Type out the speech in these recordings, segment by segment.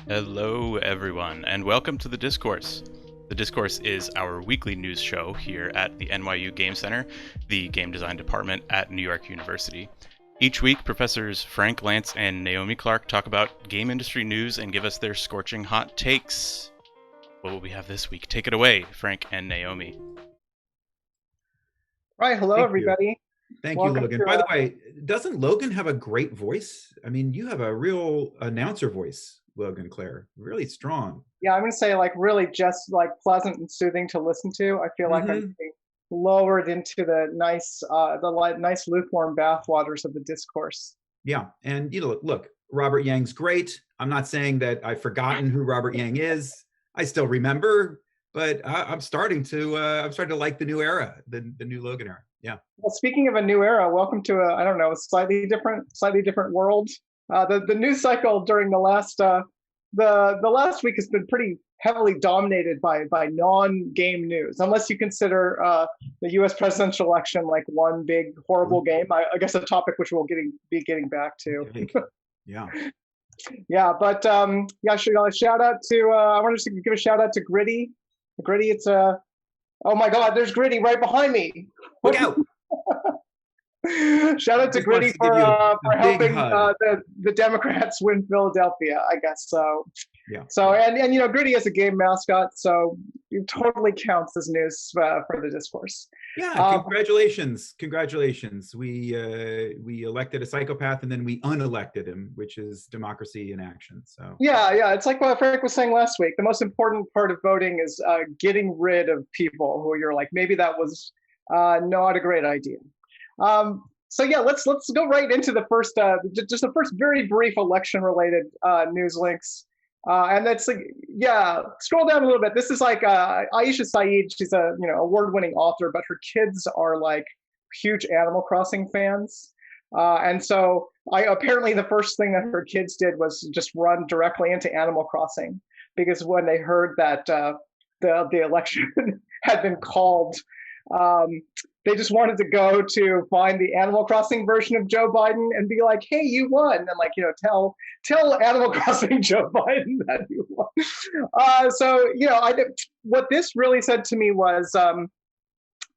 Hello, everyone, and welcome to the Discourse. The Discourse is our weekly news show here at the NYU Game Center, the game design department at New York University. Each week, Professors Frank Lance and Naomi Clark talk about game industry news and give us their scorching hot takes. What will we have this week? Take it away, Frank and Naomi. Right, hello Thank everybody. You. Thank Welcome you, Logan. to, By the way, doesn't Logan have a great voice? I mean, you have a real announcer voice, Logan Clare. Really strong. Yeah, I'm going to say like really just like pleasant and soothing to listen to. I feel like I'm being lowered into the nice lukewarm bathwaters of the discourse. Yeah, and look, Robert Yang's great. I'm not saying that I've forgotten who Robert Yang is. I still remember, but I'm starting to like the new era, the new Logan era. Yeah. Well, speaking of a new era, welcome to a slightly different world. The news cycle during the last week has been pretty heavily dominated by non-game news, unless you consider the U.S. presidential election like one big horrible game. I guess a topic which we'll be getting back to. Yeah. Yeah, but shout out to I want to give a shout out to Gritty. Gritty, it's oh my God, there's Gritty right behind me. Look out. Shout out to Gritty for helping the Democrats win Philadelphia, I guess. So yeah. So and Gritty is a game mascot, so it totally counts as news for the discourse. Yeah, congratulations. We elected a psychopath and then we unelected him, which is democracy in action. So yeah, it's like what Frank was saying last week. The most important part of voting is getting rid of people who you're like, maybe that was not a great idea. So yeah, let's go right into the first just the first very brief election related news links. And that's like, yeah, scroll down a little bit. This is like Aisha Saeed. She's a award-winning author, but her kids are like huge Animal Crossing fans. And so apparently the first thing that her kids did was just run directly into Animal Crossing, because when they heard that the election had been called, they just wanted to go to find the Animal Crossing version of Joe Biden and be like, "Hey, you won!" And like, tell Animal Crossing Joe Biden that you won. What this really said to me was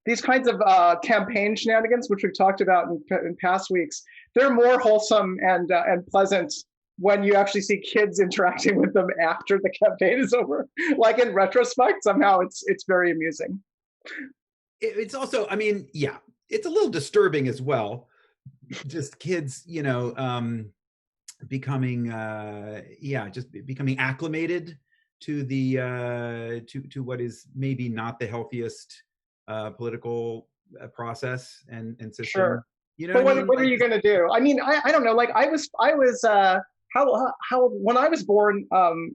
these kinds of campaign shenanigans, which we've talked about in past weeks. They're more wholesome and pleasant when you actually see kids interacting with them after the campaign is over. Like in retrospect, somehow it's very amusing. It's also, I mean, yeah, it's a little disturbing as well. Just kids, becoming acclimated to the to what is maybe not the healthiest political process and system. Sure. But what are you going to do? I mean, I don't know. Like I was how when I was born,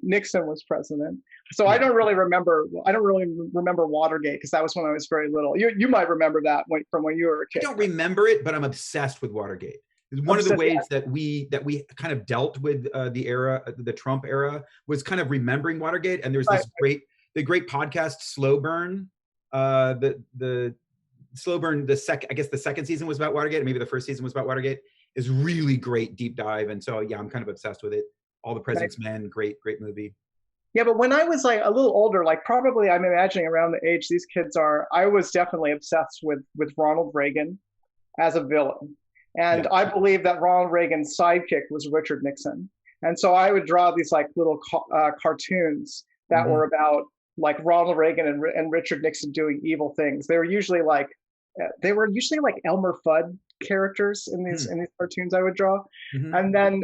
Nixon was president. So yeah. I don't really remember Watergate, because that was when I was very little. You might remember that from when you were a kid. I don't remember it, but I'm obsessed with Watergate. One of the ways that we kind of dealt with the Trump era, was kind of remembering Watergate. And there's this great podcast, Slow Burn. The Slow Burn, the second season was about Watergate, and maybe the first season was about Watergate. Is really great deep dive, and so yeah, I'm kind of obsessed with it. All the President's Men, great movie. Yeah, but when I was like a little older, like probably I'm imagining around the age these kids are, I was definitely obsessed with Ronald Reagan as a villain. And yeah. I believe that Ronald Reagan's sidekick was Richard Nixon. And so I would draw these like little cartoons that were about like Ronald Reagan and Richard Nixon doing evil things. They were usually like Elmer Fudd characters in these cartoons I would draw. And then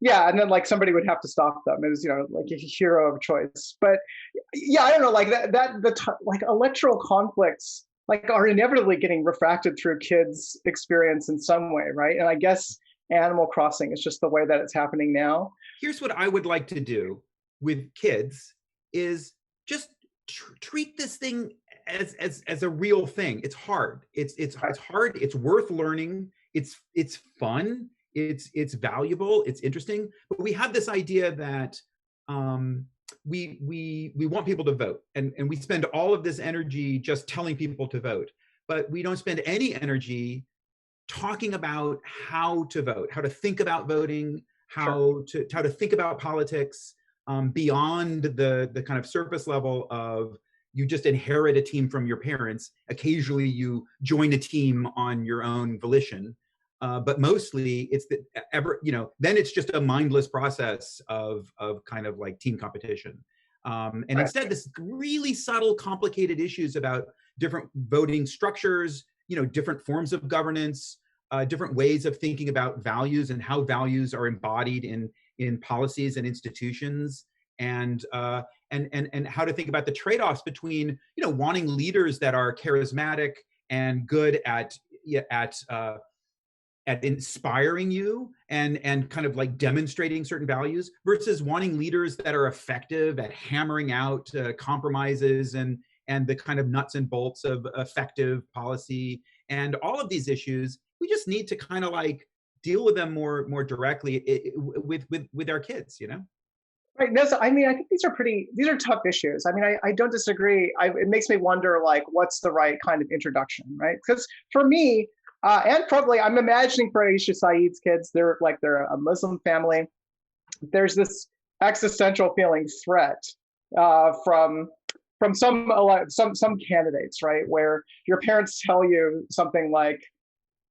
and then like somebody would have to stop them. It was like a hero of choice. But yeah, I don't know, like like electoral conflicts like are inevitably getting refracted through kids' experience in some way, right? And I guess Animal Crossing is just the way that it's happening now. Here's what I would like to do with kids is just treat this thing as a real thing. It's hard. It's hard. It's worth learning. It's fun. It's valuable. It's interesting. But we have this idea that we want people to vote, and we spend all of this energy just telling people to vote, but we don't spend any energy talking about how to vote, how to think about voting, how to think about politics beyond the kind of surface level of you just inherit a team from your parents. Occasionally you join a team on your own volition. But mostly it's then it's just a mindless process of kind of like team competition. And instead this really subtle, complicated issues about different voting structures, different forms of governance, different ways of thinking about values and how values are embodied in policies and institutions, and how to think about the trade-offs between wanting leaders that are charismatic and good at inspiring you and kind of like demonstrating certain values versus wanting leaders that are effective at hammering out compromises and the kind of nuts and bolts of effective policy. And all of these issues, we just need to kind of like deal with them more directly with our kids, Right. No, so, I mean, I think these are tough issues. I mean, I don't disagree. It makes me wonder, like, what's the right kind of introduction, right? Because for me, and probably I'm imagining for Aisha Saeed's kids, they're a Muslim family. There's this existential feeling threat from some candidates, right? Where your parents tell you something like,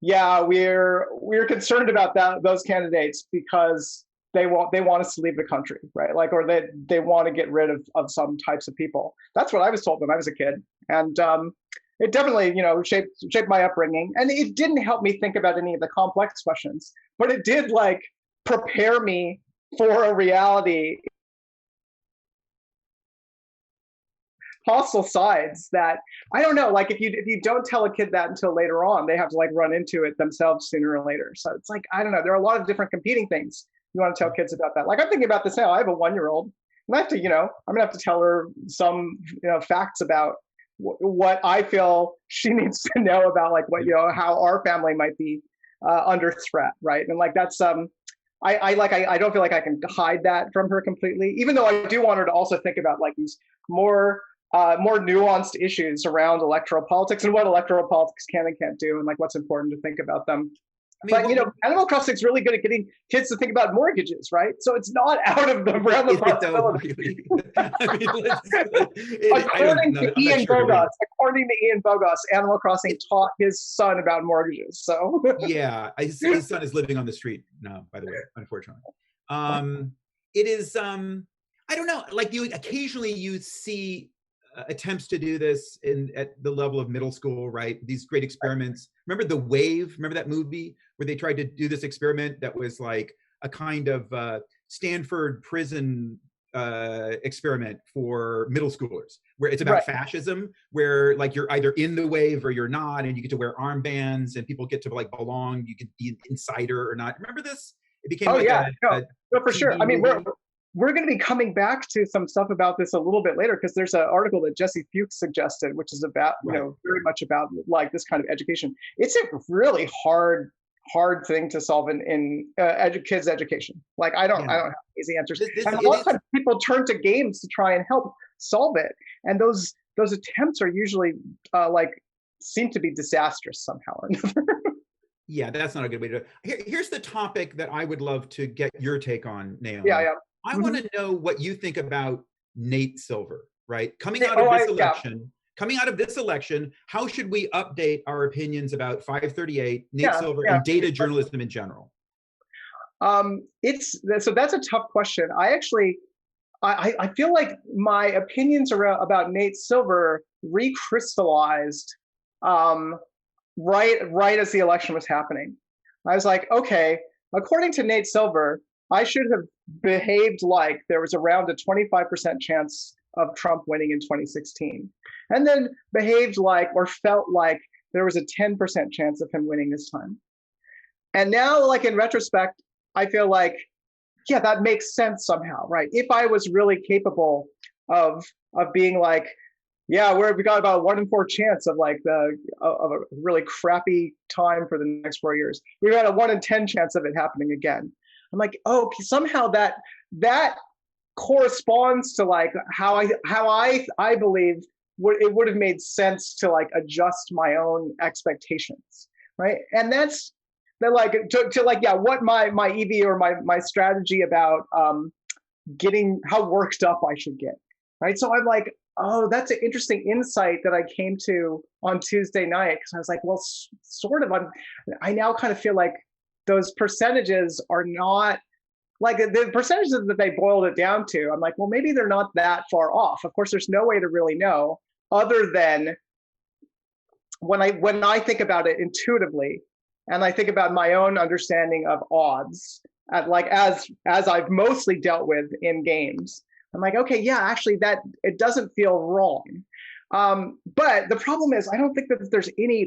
yeah, we're concerned about those candidates because they want us to leave the country, right? Like, or they want to get rid of some types of people. That's what I was told when I was a kid. And it definitely, shaped my upbringing. And it didn't help me think about any of the complex questions, but it did like prepare me for a reality, hostile sides that I don't know, like if you don't tell a kid that until later on, they have to like run into it themselves sooner or later. So it's like, I don't know, there are a lot of different competing things you want to tell kids about that. Like I'm thinking about this now. I have a 1-year-old, and I have to, I'm gonna have to tell her some, facts about what I feel she needs to know about, like what, how our family might be under threat, right? And like that's I don't feel like I can hide that from her completely, even though I do want her to also think about like these more nuanced issues around electoral politics and what electoral politics can and can't do, and like what's important to think about them. I mean, but Animal Crossing is really good at getting kids to think about mortgages, right? So it's not out of the realm of possibility. According to Ian Bogost, Animal Crossing taught his son about mortgages. So yeah, his son is living on the street now, by the way, unfortunately. It is I don't know, like occasionally you see attempts to do this at the level of middle school, right? These great experiments. Remember The Wave? Remember that movie where they tried to do this experiment that was like a kind of Stanford prison experiment for middle schoolers, where it's about fascism, where like you're either in the wave or you're not, and you get to wear armbands and people get to like belong. You can be an insider or not. Remember this? It became for sure. I mean, we're going to be coming back to some stuff about this a little bit later, because there's an article that Jesse Fuchs suggested, which is about, very much about like this kind of education. It's a really hard thing to solve in kids' education. Like I don't have easy answers. And a lot of times people turn to games to try and help solve it, and those attempts are usually seem to be disastrous somehow or another. Yeah, that's not a good way to do it. Here's the topic that I would love to get your take on, Naomi. Yeah. I want to know what you think about Nate Silver, right? Coming out of this election, how should we update our opinions about 538, Nate Silver, and data journalism in general? So that's a tough question. I feel like my opinions about Nate Silver recrystallized right as the election was happening. I was like, okay, according to Nate Silver, I should have behaved like there was around a 25% chance of Trump winning in 2016, and then behaved like or felt like there was a 10% chance of him winning this time. And now, like in retrospect, I feel like, yeah, that makes sense somehow, right? If I was really capable of being like, yeah, we got about a 1 in 4 chance of like of a really crappy time for the next 4 years. We got a 1 in 10 chance of it happening again. I'm like, oh, somehow that corresponds to like how I believe it would have made sense to like adjust my own expectations, right? And that's they're like to like, yeah, what my EV or my strategy about getting how worked up I should get, right? So I'm like, oh, that's an interesting insight that I came to on Tuesday night, because I was like, well, sort of. I now kind of feel like those percentages are not like the percentages that they boiled it down to. I'm like, well, maybe they're not that far off. Of course, there's no way to really know other than when I think about it intuitively, and I think about my own understanding of odds, like as I've mostly dealt with in games. I'm like, okay, yeah, actually, that it doesn't feel wrong. But the problem is, I don't think that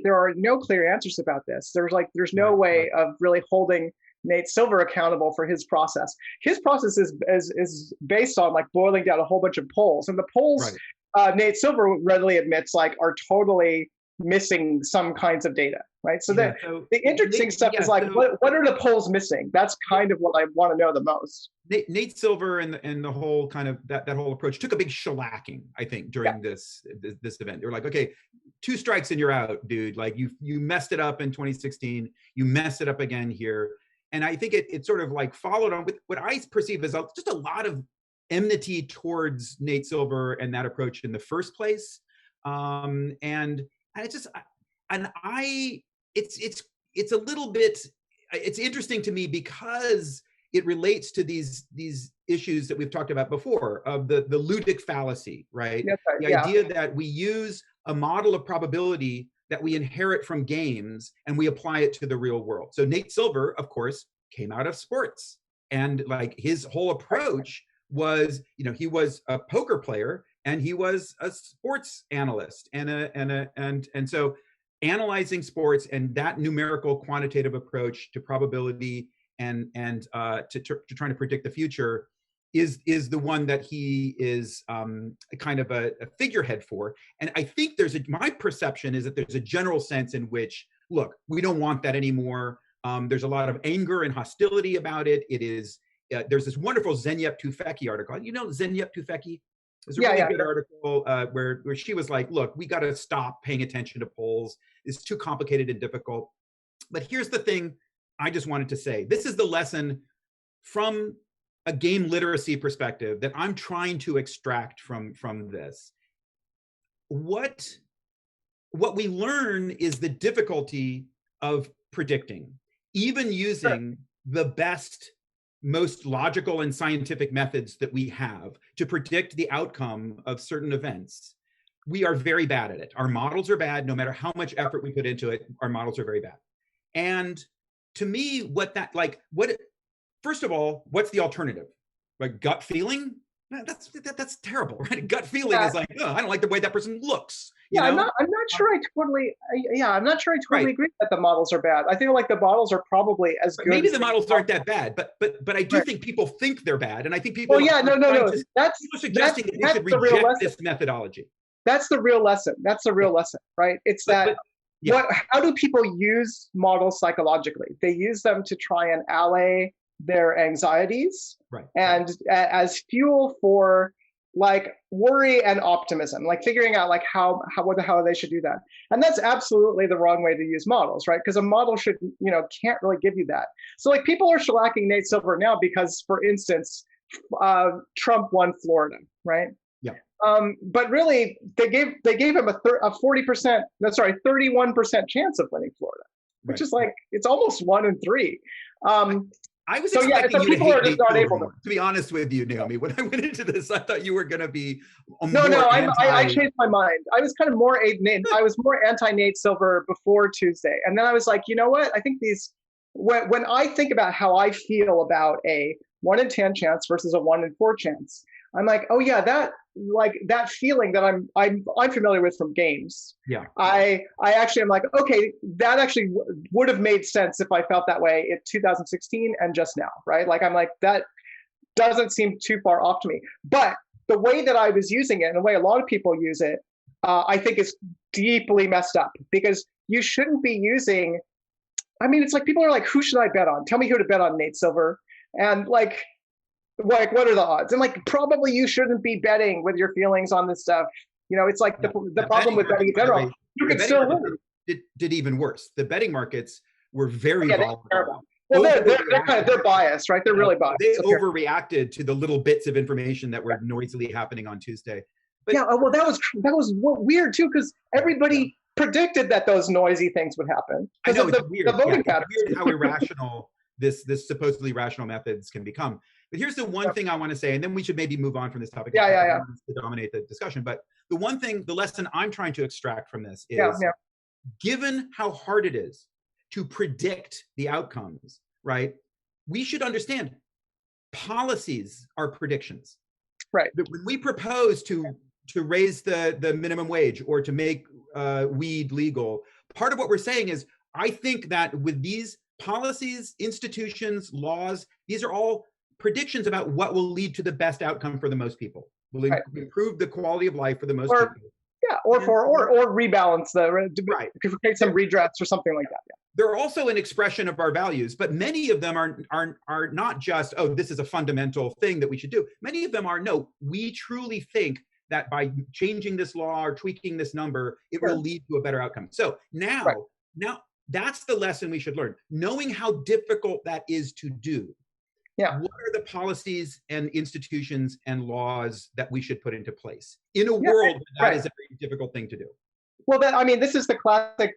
there are no clear answers about this. There's no way of really holding Nate Silver accountable for his process. His process is based on like boiling down a whole bunch of polls, and the polls, Nate Silver readily admits, like, are totally missing some kinds of data, right? So the interesting stuff is like, what are the polls missing? That's kind of what I want to know the most. Nate Silver and the whole kind of that whole approach took a big shellacking, I think, during this event. They were like, okay, 2 strikes and you're out, dude. Like you messed it up in 2016, you messed it up again here. And I think it sort of like followed on with what I perceive as just a lot of enmity towards Nate Silver and that approach in the first place. It's a little bit, it's interesting to me because it relates to these issues that we've talked about before of the ludic fallacy, right? The idea that we use a model of probability that we inherit from games and we apply it to the real world. So Nate Silver, of course, came out of sports, and like his whole approach was, he was a poker player and he was a sports analyst and so analyzing sports and that numerical quantitative approach to probability and to trying to predict the future is the one that he is kind of a figurehead for. And I think my perception is that there's a general sense in which, look, we don't want that anymore. There's a lot of anger and hostility about it. It is there's this wonderful Zeynep Tufekci article. You know Zeynep Tufekci? There's a really good article where she was like, look, we got to stop paying attention to polls. It's too complicated and difficult. But here's the thing I just wanted to say. This is the lesson from a game literacy perspective that I'm trying to extract from this. What we learn is the difficulty of predicting, even using the best, most logical and scientific methods that we have to predict the outcome of certain events. We are very bad at it. Our models are bad. No matter how much effort we put into it, our models are very bad. And to me, first of all, what's the alternative? Like gut feeling? That's terrible, right? Gut feeling is like, oh, I don't like the way that person looks. I'm not sure I totally agree that the models are bad. I feel like the models are probably as good. Maybe the models aren't that bad, but I do think people think they're bad, and I think people. No. That's suggesting that we should reject this methodology. That's the real lesson. That's the real lesson, right? It's how do people use models psychologically? They use them to try and allay their anxieties, and as fuel for like worry and optimism, like figuring out like how they should do that. And that's absolutely the wrong way to use models, right? Because a model can't really give you that. So like people are shellacking Nate Silver now because, for instance, Trump won Florida, right? Yeah. But really, they gave him a 31% chance of winning Florida, which is like, it's almost 1 in 3. I was expecting you to hate Nate Silver. To be honest with you, Naomi, when I went into this, I thought you were going to be I changed my mind. I was kind of more anti Nate Silver before Tuesday, and then I was like, you know what? I think when I think about how I feel about a 1 in 10 chance versus a 1 in 4 chance, I'm like, oh yeah, that feeling that I'm familiar with from games. Yeah. I actually am like, okay, that actually would have made sense if I felt that way in 2016 and just now, right? Like I'm like, that doesn't seem too far off to me. But the way that I was using it and the way a lot of people use it, I think is deeply messed up, because you shouldn't be using. I mean, it's like people are like, who should I bet on? Tell me who to bet on, Nate Silver, and like what are the odds? And like, probably you shouldn't be betting with your feelings on this stuff. It's like the problem with betting in general. You can still win. Did even worse. The betting markets were very volatile. Well, they're biased, right? They're really biased. They overreacted to the little bits of information that were noisily happening on Tuesday. But, well, that was weird too, because everybody predicted that those noisy things would happen. I know, it's weird. The voting patterns. It's weird how irrational this supposedly rational methods can become. But here's the one thing I want to say, and then we should maybe move on from this topic. To dominate the discussion. But the lesson I'm trying to extract from this is, given how hard it is to predict the outcomes, right? We should understand policies are predictions. Right. But when we propose to raise the minimum wage or to make weed legal, part of what we're saying is, I think that with these policies, institutions, laws, these are all predictions about what will lead to the best outcome for the most people. Will improve the quality of life for the most people. Yeah, or rebalance create some redress or something like that. Yeah. They're also an expression of our values, but many of them are not just, oh, this is a fundamental thing that we should do. Many of them are, no, we truly think that by changing this law or tweaking this number, it will lead to a better outcome. So now that's the lesson we should learn. Knowing how difficult that is to do. Yeah. What are the policies and institutions and laws that we should put into place in a world that is a very difficult thing to do? Well, this is the classic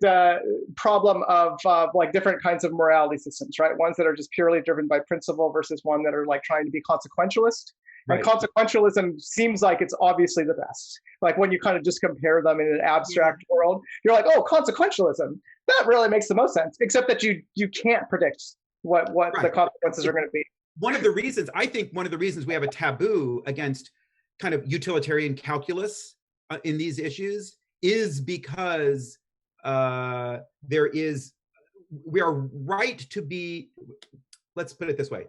problem of like different kinds of morality systems, right? Ones that are just purely driven by principle versus one that are like trying to be consequentialist. And consequentialism seems like it's obviously the best. Like when you kind of just compare them in an abstract world, you're like, oh, consequentialism, that really makes the most sense, except that you can't predict what the consequences are going to be. I think one of the reasons we have a taboo against kind of utilitarian calculus in these issues is because we are right to be, let's put it this way,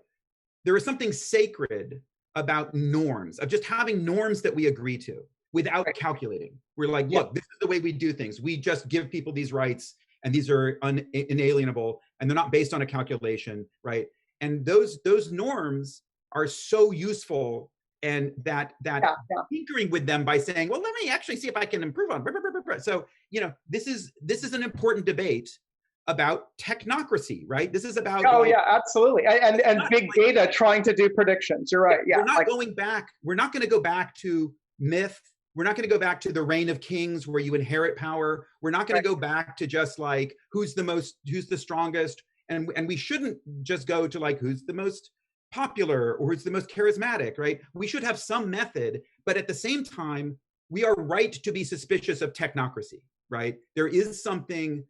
there is something sacred about norms, of just having norms that we agree to without calculating. We're like, look, this is the way we do things. We just give people these rights, and these are inalienable, and they're not based on a calculation, right? And those norms are so useful, and that tinkering with them by saying, well, let me actually see if I can improve on. So, this is an important debate about technocracy, right? This is about absolutely, and big data trying to do predictions. You're right. Yeah, we're not going back. We're not going to go back to myth. We're not going to go back to the reign of kings where you inherit power. We're not going to go back to just like who's the strongest. And we shouldn't just go to like who's the most popular or who's the most charismatic, right? We should have some method, but at the same time, we are right to be suspicious of technocracy, right? There is something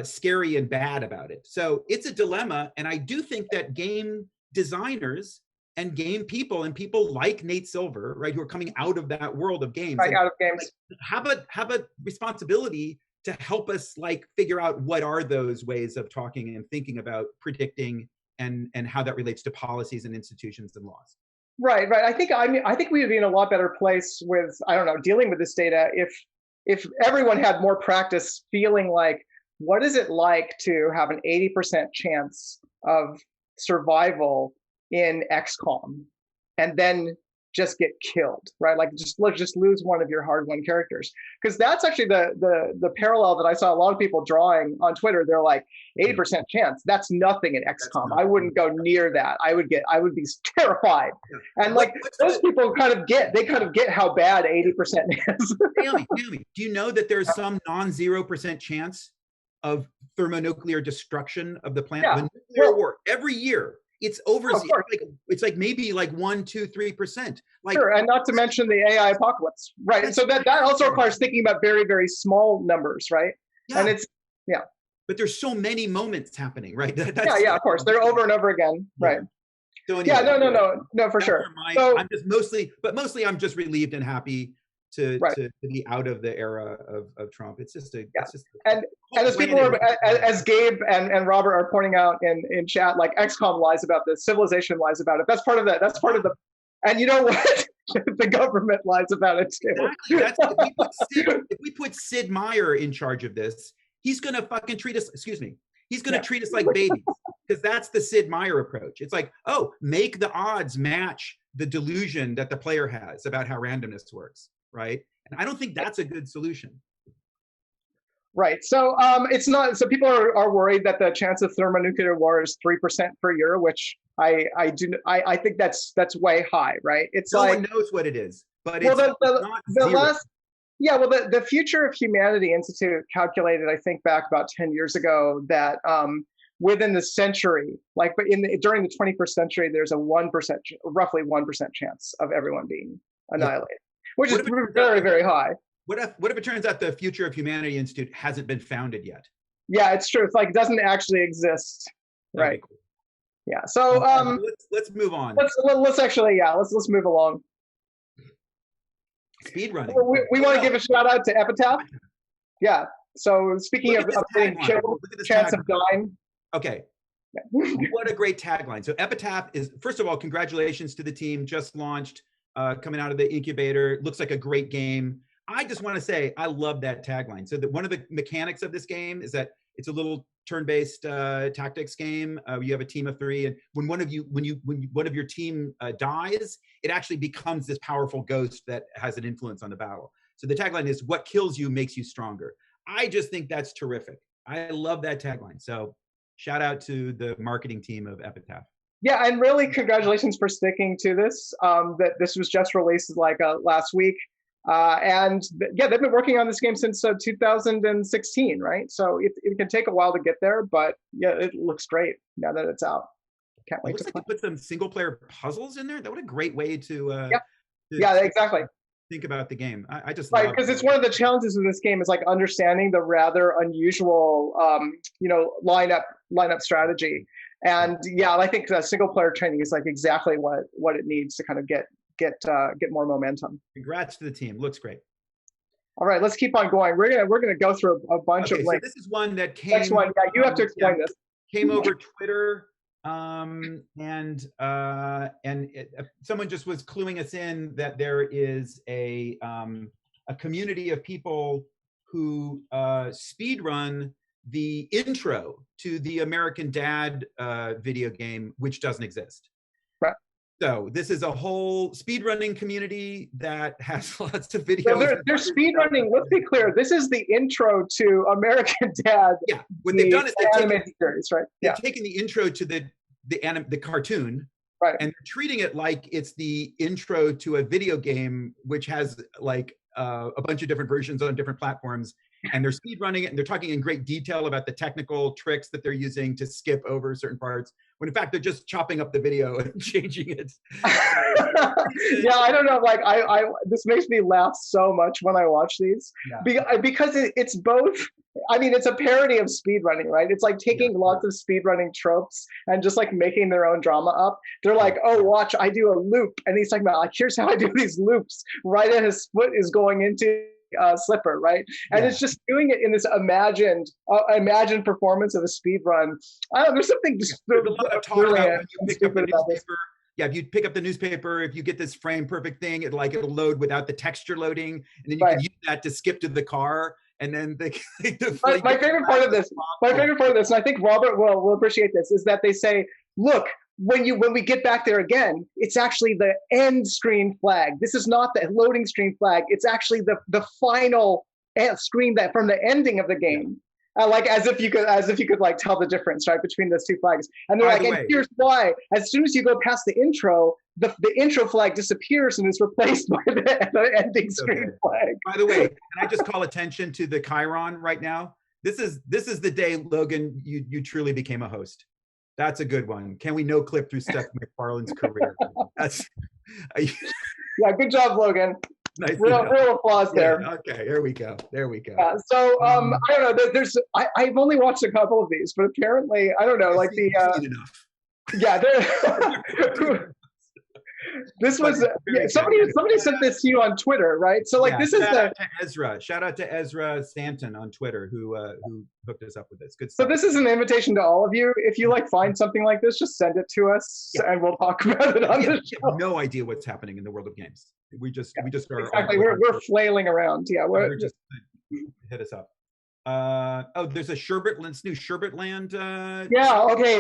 scary and bad about it. So it's a dilemma, and I do think that game designers and game people and people like Nate Silver, right, who are coming out of that world of games, out of games, have a responsibility to help us like figure out what are those ways of talking and thinking about predicting and how that relates to policies and institutions and laws. Right. I think we would be in a lot better place with, dealing with this data if everyone had more practice feeling like, what is it like to have an 80% chance of survival in XCOM and then just get killed, right? Like just lose one of your hard-won characters. Because that's actually the parallel that I saw a lot of people drawing on Twitter. They're like, 80% chance, that's nothing in XCOM. I wouldn't go near that. I would be terrified. And like those people kind of get how bad 80% is. Naomi, do you know that there's some non-0% chance of thermonuclear destruction of the planet? The nuclear war every year. It's over. It's like maybe like 1%, 2%, 3%. Sure, and not to mention the AI apocalypse, right? So that also requires thinking about very, very small numbers, right? Yeah. And it's But there's so many moments happening, right? Of course, they're over and over again, right? So anyway, no, for sure. I'm just mostly I'm just relieved and happy to be out of the era of Trump. It's just and as people as Gabe and Robert are pointing out in chat, like XCOM lies about this, Civilization lies about it. That's part of the and you know what? The government lies about it too. Exactly. If we put Sid Meier in charge of this, he's gonna fucking treat us. He's gonna treat us like babies, because that's the Sid Meier approach. It's like, oh, make the odds match the delusion that the player has about how randomness works. Right? And I don't think that's a good solution. Right. So it's not. So people are worried that the chance of thermonuclear war is 3% per year, which I think that's way high. Right. It's No like one knows what it is, but well it's not the zero. last yeah well the Future of Humanity Institute calculated, I think, back about 10 years ago that within the century, like but during the 21st century, there's a 1% roughly 1% chance of everyone being annihilated, which is very, very high. What if it turns out the Future of Humanity Institute hasn't been founded yet? Yeah, it's true. It's like it doesn't actually exist. Right. Cool. Yeah. So let's move on. Let's actually let's move along. Speed running. We want to give a shout out to Epitaph. Yeah. So speaking of being killed, chance of dying. Okay. Yeah. What a great tagline. So Epitaph is, first of all, congratulations to the team, just launched, coming out of the incubator. Looks like a great game. I just want to say I love that tagline. So one of the mechanics of this game is that it's a little turn-based tactics game. You have a team of 3, and when one of your team dies, it actually becomes this powerful ghost that has an influence on the battle. So the tagline is, "What kills you makes you stronger." I just think that's terrific. I love that tagline. So shout out to the marketing team of Epitaph. Yeah, and really congratulations for sticking to this. That this was just released like last week. And yeah, they've been working on this game since 2016, right? So it can take a while to get there, but yeah, it looks great now that it's out. Can't wait to play. Put some single player puzzles in there. That would a great way to exactly think about the game. I just right, because it's one of the challenges of this game is like understanding the rather unusual lineup strategy. And yeah, I think single player training is like exactly what it needs to kind of get more momentum. Congrats to the team. Looks great. All right, let's keep on going. We're gonna go through a bunch of links. So this is one that came. Next one, yeah, you have to explain this. Came over Twitter, someone just was cluing us in that there is a community of people who speed run the intro to the American Dad video game, which doesn't exist. Right. So this is a whole speedrunning community that has lots of videos. So they're speedrunning. Let's be clear. This is the intro to American Dad. Yeah, what they've done is they've series, right? They've taken the intro to the cartoon, right, and they're treating it like it's the intro to a video game, which has like a bunch of different versions on different platforms. And they're speed running it, and they're talking in great detail about the technical tricks that they're using to skip over certain parts, when in fact they're just chopping up the video and changing it. Yeah, I don't know. Like I this makes me laugh so much when I watch these, because it's both. I mean, it's a parody of speedrunning, right? It's like taking lots of speedrunning tropes and just like making their own drama up. They're like, "Oh, watch, I do a loop," and he's talking about like, "Here's how I do these loops." Right as his foot is going into slipper, right? And it's just doing it in this imagined performance of a speed run. I don't know, there's something just there's a lot of talk about when you pick up the newspaper. Yeah, if you pick up the newspaper, if you get this frame perfect thing, it'll load without the texture loading, and then you can use that to skip to the car. And then my favorite part of this, and I think Robert will appreciate this, is that they say, "Look, when we get back there again, it's actually the end screen flag. This is not the loading screen flag. It's actually the final screen that from the ending of the game." Like as if you could like tell the difference, right, between those two flags. And they're and here's why. As soon as you go past the intro, the intro flag disappears and is replaced by the ending screen flag. By the way, can I just call attention to the Chiron right now? This is the day, Logan, you truly became a host. That's a good one. Can we no clip through Seth MacFarlane's career? That's yeah, good job, Logan. Nice real applause there. Okay, there we go. So I don't know. There's I've only watched a couple of these, but apparently I don't know. Like the enough. Yeah, this was somebody sent this to you on Twitter, right? So like this is shout out to Ezra Stanton on Twitter who hooked us up with this. Good stuff. So this is an invitation to all of you. If you like find something like this, just send it to us and we'll talk about it on the show. We have no idea what's happening in the world of games. We just are exactly. We're flailing around. Yeah, we're just hit us up. There's a Sherbetland, new Sherbetland. Okay.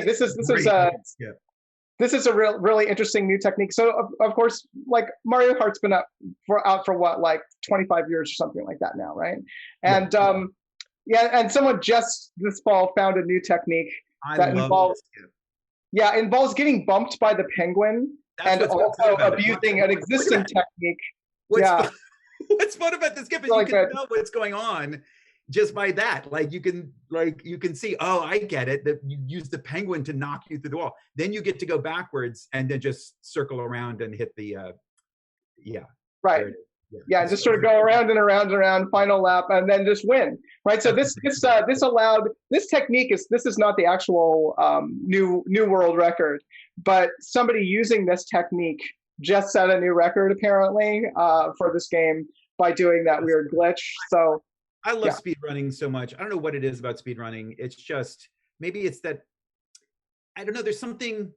This is a really interesting new technique. So of course, like Mario Kart's been out for what, like 25 years or something like that now, right? And Yeah, and someone just this fall found a new technique that love involves this tip. involves getting bumped by the penguin That's and what's also fun about it. abusing an existing technique. What's Yeah. fun, what's fun about this skip is Really you can good. tell what's going on just by that. Like you can see, oh, I get it, that you use the penguin to knock you through the wall. Then you get to go backwards and then just circle around and hit the Right. Yeah, and just sort of go around and around and around, final lap, and then just win. Right. So this allowed this technique this is not the actual new world record, but somebody using this technique just set a new record apparently for this game by doing that weird glitch. So I love speed running so much. I don't know what it is about speed running. It's just maybe it's that I don't know. There's something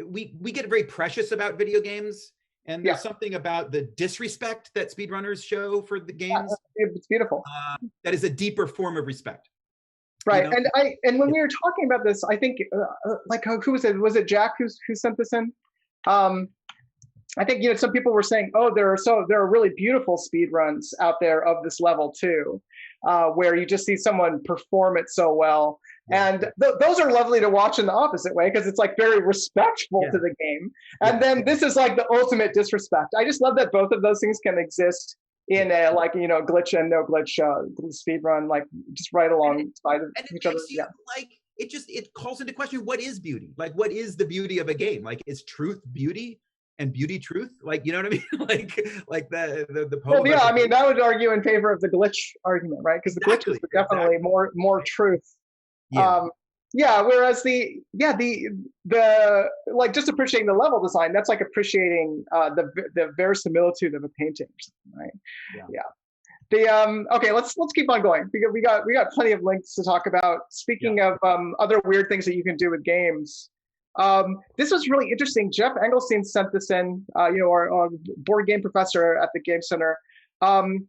we get very precious about video games. And there's something about the disrespect that speedrunners show for the games. It's beautiful. That is a deeper form of respect. Right. You know? And when we were talking about this, I think like who was it? Was it Jack who sent this in? I think some people were saying, oh, there are really beautiful speed runs out there of this level too, where you just see someone perform it so well. And those are lovely to watch in the opposite way because it's like very respectful to the game. And then this is like the ultimate disrespect. I just love that both of those things can exist in a glitch and no glitch speed run, like just right alongside of each other. Like it calls into question what is beauty? Like what is the beauty of a game? Like is truth beauty? And beauty truth, like you know what I mean, like the poem. Well, yeah, I mean that would argue in favor of the glitch argument, right? Because the glitch is definitely more truth. Whereas the like just appreciating the level design, that's like appreciating the verisimilitude of a painting, or something, right? Okay, let's keep on going because we got plenty of links to talk about. Speaking of other weird things that you can do with games. This was really interesting. Jeff Engelstein sent this in, our board game professor at the Game Center. And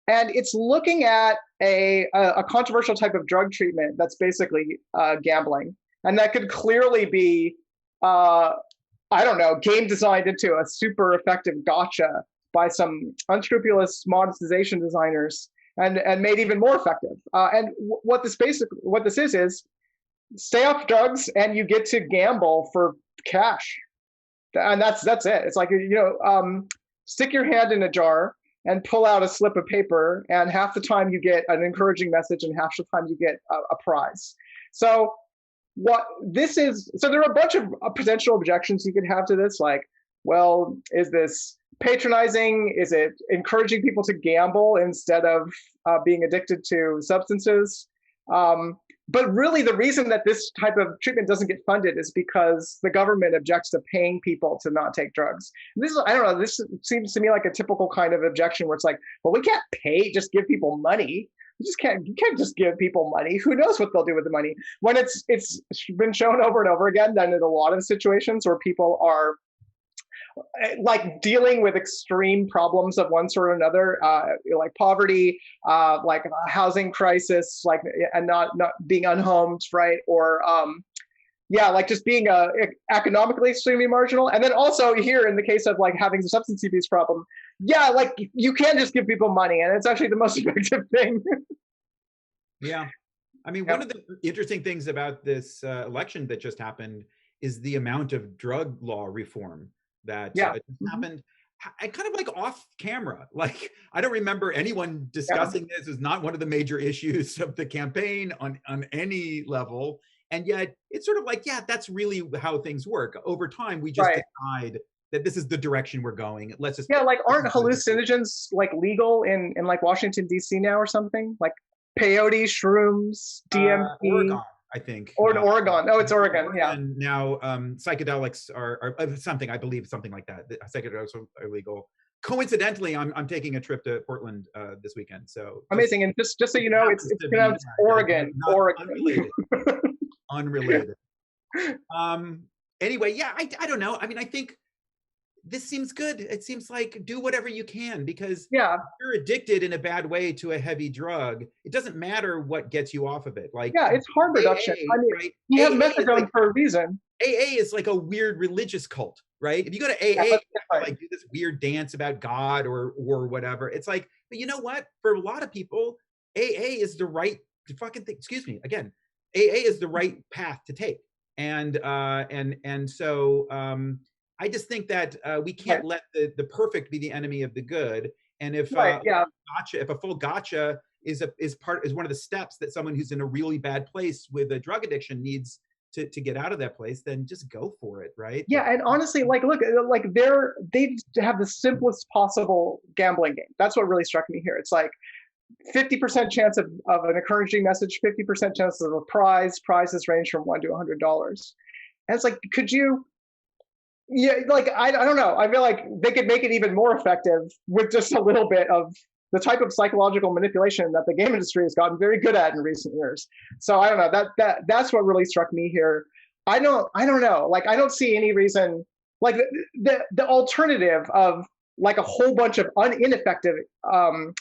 it's looking at a controversial type of drug treatment that's basically gambling. And that could clearly be, game designed into a super effective gotcha by some unscrupulous monetization designers and made even more effective. And what this is stay off drugs and you get to gamble for cash, and that's it. It's like stick your hand in a jar and pull out a slip of paper, and half the time you get an encouraging message and half the time you get a prize. So what this is, so there are a bunch of potential objections you could have to this, like, well, is this patronizing? Is it encouraging people to gamble instead of being addicted to substances? But really, the reason that this type of treatment doesn't get funded is because the government objects to paying people to not take drugs. This seems to me like a typical kind of objection where it's like, well, we can't just give people money. You can't just give people money. Who knows what they'll do with the money? When it's been shown over and over again that in a lot of situations where people are like dealing with extreme problems of one sort or another, like poverty, like a housing crisis, like, and not being unhomed, right? Or like just being economically extremely marginal. And then also here in the case of like having a substance abuse problem, like you can't just give people money, and it's actually the most effective thing. I mean, one of the interesting things about this election that just happened is the amount of drug law reform that happened, kind of like off camera. Like I don't remember anyone discussing this. It was not one of the major issues of the campaign on any level, and yet it's sort of like, that's really how things work. Over time, we just decide that this is the direction we're going. Let's just like aren't hallucinogens like legal in like Washington D.C. now or something, like peyote, shrooms, DMT? Oregon, I think. Or in Oregon. Oh, it's Oregon. And now psychedelics are something, I believe, something like that. Psychedelics are illegal. Coincidentally, I'm taking a trip to Portland this weekend. So amazing. And just so you know, it's pronounced Oregon. Oregon. Unrelated. Anyway, I don't know. I mean, I think this seems good. It seems like do whatever you can, because if you're addicted in a bad way to a heavy drug, it doesn't matter what gets you off of it. Like it's harm reduction. I mean, right? You have methadone for a reason. AA is like a weird religious cult, right? If you go to AA, like do this weird dance about God or whatever, it's like, but you know what? For a lot of people, AA is the right fucking thing. Excuse me. Again, AA is the right path to take. And so I just think that we can't let the perfect be the enemy of the good. And if if a full gotcha is one of the steps that someone who's in a really bad place with a drug addiction needs to get out of that place, then just go for it, right? Yeah, and honestly, like, look, like they have the simplest possible gambling game. That's what really struck me here. It's like 50% chance of an encouraging message, 50% chance of a prize. Prizes range from $1 to $100. And it's like, could you? Yeah, like I don't know. I feel like they could make it even more effective with just a little bit of the type of psychological manipulation that the game industry has gotten very good at in recent years. So I don't know. That's what really struck me here. I don't know. Like, I don't see any reason. Like, the alternative of like a whole bunch of ineffective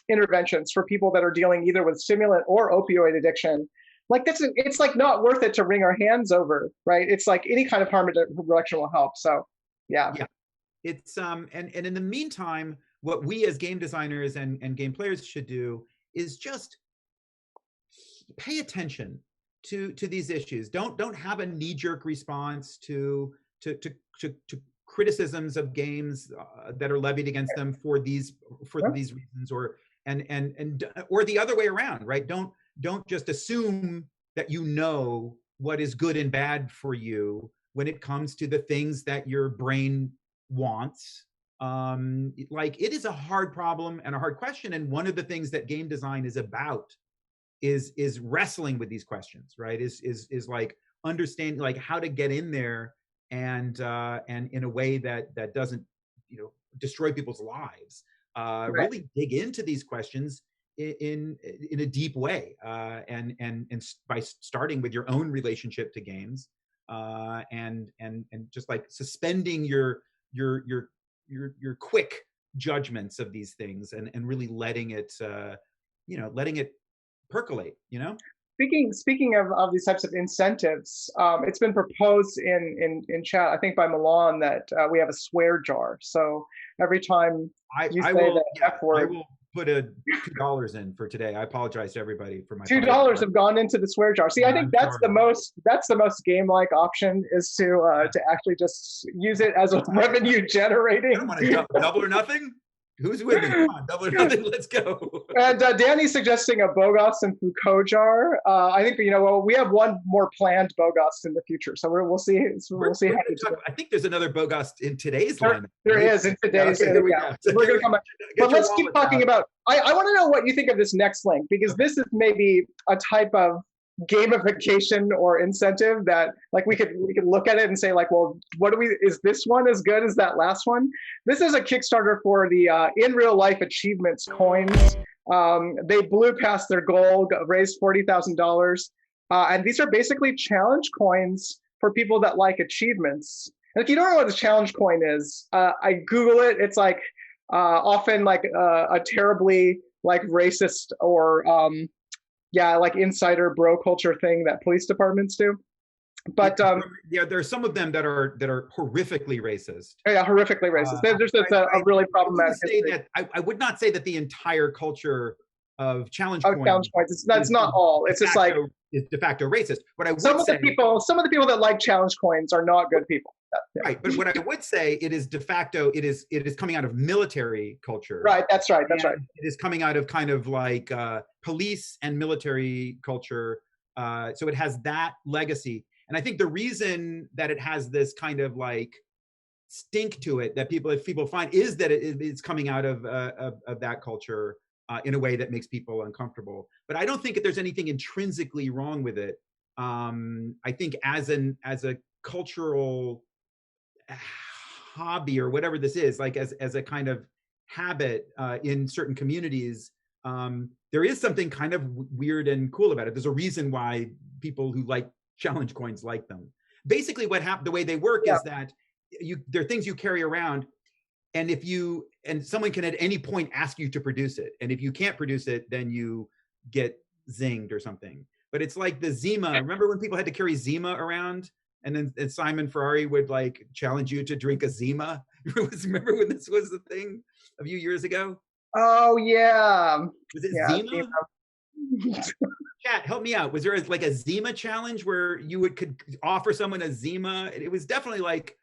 interventions for people that are dealing either with stimulant or opioid addiction. Like, it's like not worth it to wring our hands over, right? It's like any kind of harm reduction will help. So yeah. It's and in the meantime, what we as game designers and game players should do is just pay attention to these issues. Don't have a knee-jerk response to criticisms of games that are levied against them for these reasons, or the other way around, right? Don't just assume that you know what is good and bad for you when it comes to the things that your brain wants. Like, it is a hard problem and a hard question, and one of the things that game design is about is wrestling with these questions, right? Is like understanding like how to get in there and in a way that doesn't destroy people's lives. Really dig into these questions in a deep way, and by starting with your own relationship to games, and just like suspending your quick judgments of these things, and really letting it percolate. Speaking of these types of incentives, it's been proposed in chat, I think by Milan, that we have a swear jar. So every time you say the F word, I will put $2 in for today. I apologize to everybody for my $2 have gone into the swear jar. See, I think that's the most game-like option, is to actually just use it as a revenue generating. I don't want to double or nothing. Who's with me? Come on, double or nothing. Let's go. And Danny's suggesting a Bogas and Foucault jar. I think we have one more planned Bogas in the future, so we'll see. We'll see how I think there's another Bogas in today's lineup. There is in today's. Okay, So we're gonna come back. But let's keep talking about. I want to know what you think of this next link, because this is maybe a type of gamification or incentive that, like, we could look at it and say, like, well, is this one as good as that last one? This is a Kickstarter for the in real life achievements coins. They blew past their goal, raised $40,000, and these are basically challenge coins for people that like achievements. And if you don't know what a challenge coin is, I Google it. It's like often like a terribly like racist or like insider bro culture thing that police departments do. But there are some of them that are horrifically racist. Yeah, horrifically racist. There's a really problematic. I would not say that the entire culture of challenge coins. That's not all. It's just like it's de facto racist. What I would some of the people that like challenge coins are not good people. Yeah. Right, but what I would say, it is de facto. It is coming out of military culture. Right. That's right. It is coming out of kind of like police and military culture. So it has that legacy. And I think the reason that it has this kind of like stink to it that people find is that it's coming out of that culture in a way that makes people uncomfortable. But I don't think that there's anything intrinsically wrong with it. I think as a cultural hobby or whatever this is, like as a kind of habit in certain communities, there is something kind of weird and cool about it. There's a reason why people who like challenge coins like them. Basically the way they work is that there are things you carry around, and someone can at any point ask you to produce it, and if you can't produce it, then you get zinged or something. But it's like the Zima. Remember when people had to carry Zima around, and then Simon Ferrari would like challenge you to drink a Zima? Remember when this was the thing a few years ago? Oh yeah. Was it Zima? Chat, help me out. Was there like a Zima challenge where you could offer someone a Zima? It was definitely like,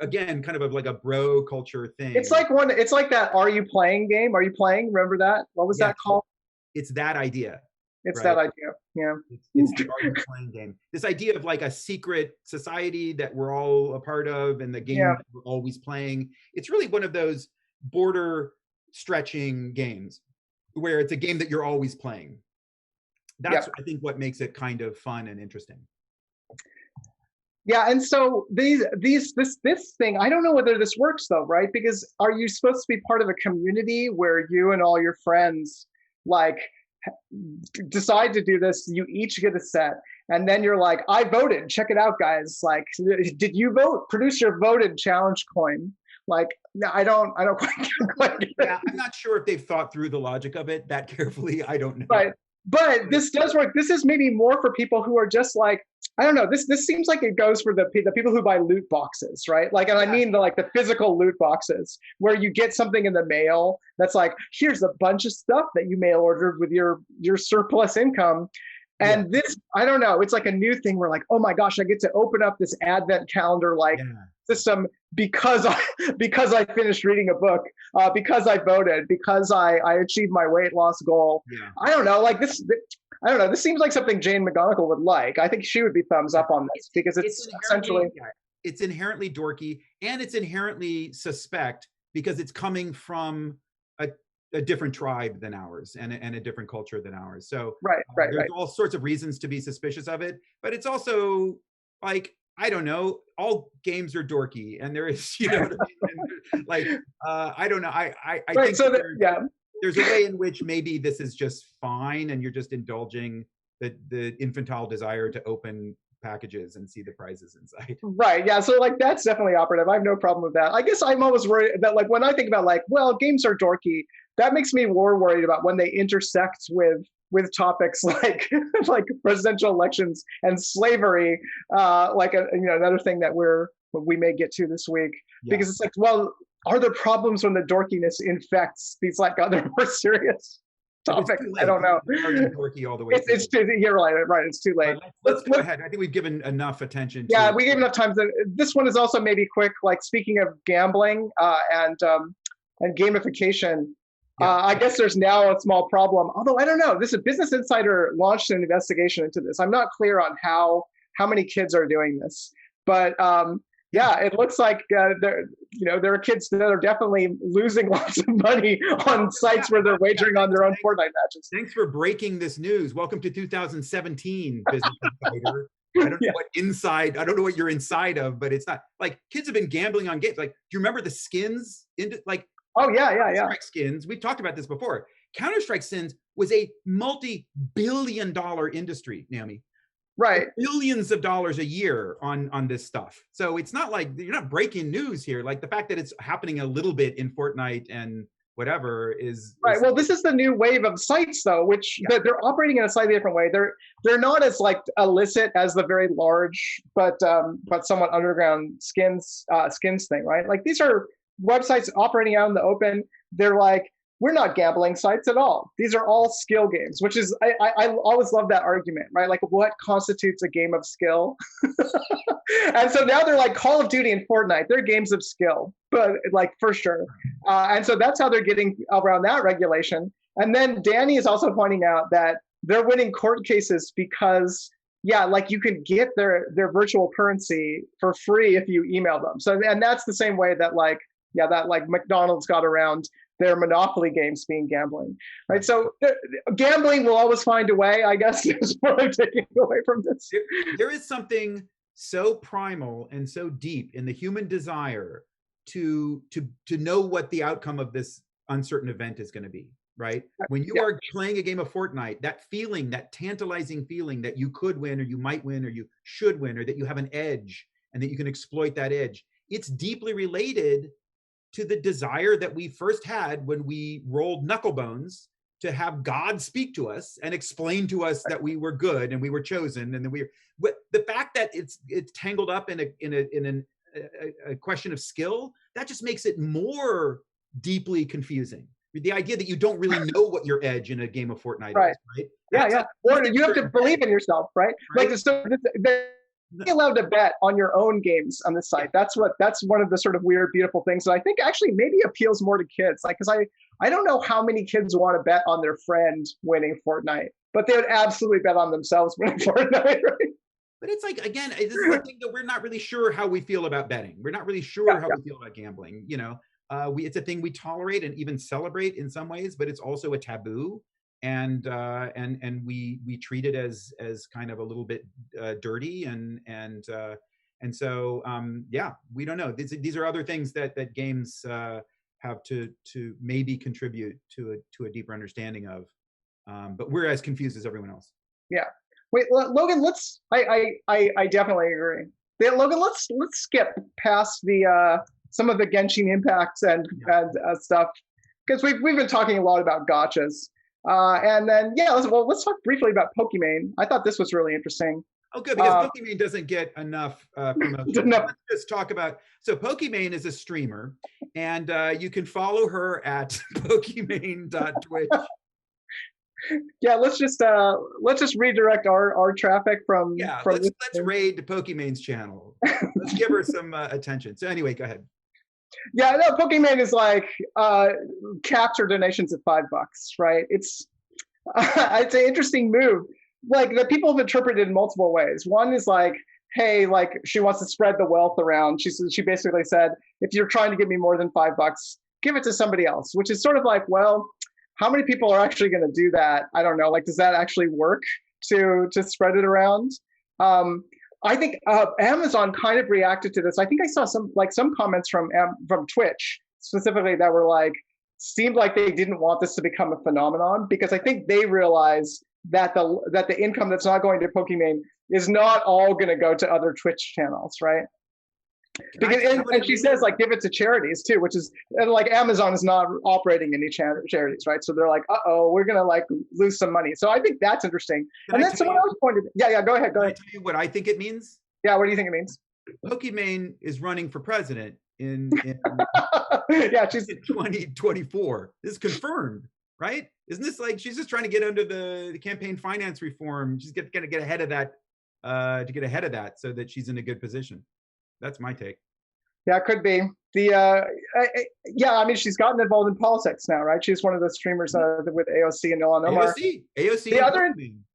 again, kind of like a bro culture thing. It's like that Are You Playing game. Are you playing? Remember that? What was that called? It's that idea. It's that idea. Yeah. It's the Are You Playing game. This idea of like a secret society that we're all a part of and the game that we're always playing. It's really one of those border stretching games where it's a game that you're always playing. That's I think what makes it kind of fun and interesting. Yeah, and so this thing, I don't know whether this works though, right? Because are you supposed to be part of a community where you and all your friends like decide to do this? You each get a set, and then you're like, I voted. Check it out, guys. Like, did you vote? Produce your voted challenge coin. Like, no, I don't quite get it. Yeah, I'm not sure if they've thought through the logic of it that carefully. I don't know. Right. But this does work. This is maybe more for people who are just like, I don't know. This seems like it goes for the people who buy loot boxes, right? Like, and I mean the physical loot boxes where you get something in the mail that's like, here's a bunch of stuff that you mail ordered with your surplus income. And this, I don't know, it's like a new thing where like, oh my gosh, I get to open up this advent calendar like system because I finished reading a book, because I voted, because I achieved my weight loss goal. I don't know, like this. I don't know. This seems like something Jane McGonigal would like. I think she would be thumbs up on this because it's essentially it's inherently dorky and it's inherently suspect because it's coming from a different tribe than ours and a different culture than ours. So there's all sorts of reasons to be suspicious of it, but it's also like, I don't know, all games are dorky and there is, you know what I mean? Like, I don't know. I think so there's a way in which maybe this is just fine and you're just indulging the infantile desire to open packages and see the prizes inside. Right. Yeah. So like that's definitely operative. I have no problem with that. I guess I'm always worried that like when I think about like, well, games are dorky, that makes me more worried about when they intersect with topics like like presidential elections and slavery, like another thing that we may get to this week, because it's like, well, are there problems when the dorkiness infects these like other more serious topics? I don't know. Dorky all the way. It's too. You're right. It's too late. Let's go ahead. I think we've given enough attention. Yeah, we gave enough time. This one is also maybe quick. Like speaking of gambling and gamification. I guess there's now a small problem, although I don't know. This is Business Insider launched an investigation into this. I'm not clear on how many kids are doing this, but it looks like there are kids that are definitely losing lots of money on sites where they're wagering on their own Fortnite matches. Thanks for breaking this news. Welcome to 2017, Business Insider. I don't know what you're inside of, but it's not like kids have been gambling on games. Like, do you remember the skins Oh yeah. Counter-Strike skins. We've talked about this before. Counter-Strike skins was a multi-billion-dollar industry, Naomi. Right. Billions of dollars a year on this stuff. So it's not like you're not breaking news here. Like the fact that it's happening a little bit in Fortnite and whatever is right. Well, this is the new wave of sites though, which they're operating in a slightly different way. They're not as like illicit as the very large but somewhat underground skins thing, right? Like these are websites operating out in the open. They're like, we're not gambling sites at all. These are all skill games, which is, I always love that argument, right? Like what constitutes a game of skill? And so now they're like Call of Duty and Fortnite. They're games of skill, but like for sure. And so that's how they're getting around that regulation. And then Danny is also pointing out that they're winning court cases because like you can get their virtual currency for free if you email them. So, and that's the same way that like McDonald's got around their Monopoly games being gambling, right? So gambling will always find a way, I guess, is what I'm taking away from this. There is something so primal and so deep in the human desire to know what the outcome of this uncertain event is going to be, right? When you are playing a game of Fortnite, that feeling, that tantalizing feeling that you could win or you might win or you should win or that you have an edge and that you can exploit that edge, it's deeply related to the desire that we first had when we rolled knucklebones to have God speak to us and explain to us that we were good and we were chosen, and then the fact that it's tangled up in a question of skill, that just makes it more deeply confusing, The idea that you don't really know what your edge in a game of Fortnite Right. is, right? Yeah. Or you have to believe in yourself, right? Like they're allowed to bet on your own games on the site. That's one of the sort of weird, beautiful things that I think actually maybe appeals more to kids. Like, because I don't know how many kids want to bet on their friend winning Fortnite, but they would absolutely bet on themselves winning Fortnite, right? But it's like, again, this is the thing that we're not really sure how we feel about betting. We're not really sure how we feel about gambling. You know, it's a thing we tolerate and even celebrate in some ways, but it's also a taboo. And we treat it as kind of a little bit dirty, and so yeah, we don't know. These are other things that games have to maybe contribute to a deeper understanding of, but we're as confused as everyone else. Yeah. Wait, Logan. I definitely agree. Yeah, Logan, let's skip past the some of the Genshin impacts and stuff, because we've been talking a lot about gotchas. And then, let's talk briefly about Pokimane. I thought this was really interesting. Oh, good, because Pokimane doesn't get enough promotion. No. Let's just talk about, so Pokimane is a streamer, and you can follow her at pokimane.twitch. Yeah, let's just redirect our traffic from let's raid Pokimane's channel. Let's give her some attention. So anyway, go ahead. Yeah, no, Pokimane is like capture donations at $5, right? It's it's an interesting move. Like, that people have interpreted in multiple ways. One is like, hey, like, she wants to spread the wealth around. She basically said, if you're trying to give me more than $5, give it to somebody else, which is sort of like, well, how many people are actually going to do that? I don't know. Like, does that actually work to spread it around? I think Amazon kind of reacted to this. I think I saw some comments from Twitch specifically that were like, seemed like they didn't want this to become a phenomenon, because I think they realize that the income that's not going to Pokimane is not all going to go to other Twitch channels, right? Because, and she says, like, give it to charities too, which is, and like, Amazon is not operating any charities, right? So they're like, we're gonna like lose some money. So I think that's interesting. And then someone else pointed, go ahead. Can I tell you what I think it means? Yeah, what do you think it means? Pokimane is running for president in she's 2024. This is confirmed, right? Isn't this like, she's just trying to get under the campaign finance reform? She's gonna get ahead of that, to get ahead of that, so that she's in a good position. That's my take. Yeah, it could be. I mean, she's gotten involved in politics now, right? She's one of the streamers with AOC and Ilhan Omar. AOC.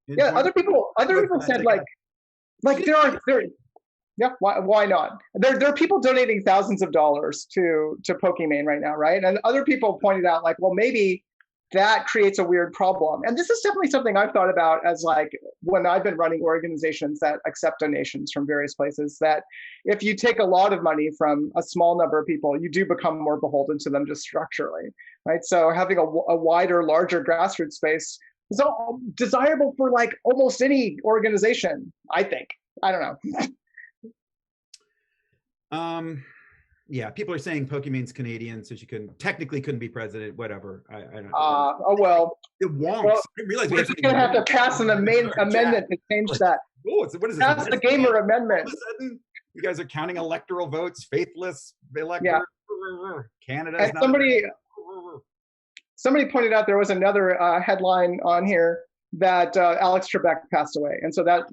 The other people said like why not? There are people donating thousands of dollars to Pokimane right now, right? And other people pointed out like, well, maybe that creates a weird problem. And this is definitely something I've thought about as like, when I've been running organizations that accept donations from various places, that if you take a lot of money from a small number of people, you do become more beholden to them just structurally, right? So having a wider, larger grassroots space is desirable for like almost any organization, I think. I don't know. Yeah, people are saying Pokimane's Canadian, so she technically couldn't be president. Whatever. I don't know. Oh well. It wonks. Well, I realize we're going to have to pass an amendment to change that. Oh, what is pass the gamer amendment. All of a sudden, you guys are counting electoral votes, faithless electors. Yeah. Canada. And somebody pointed out there was another headline on here that Alex Trebek passed away, and so that.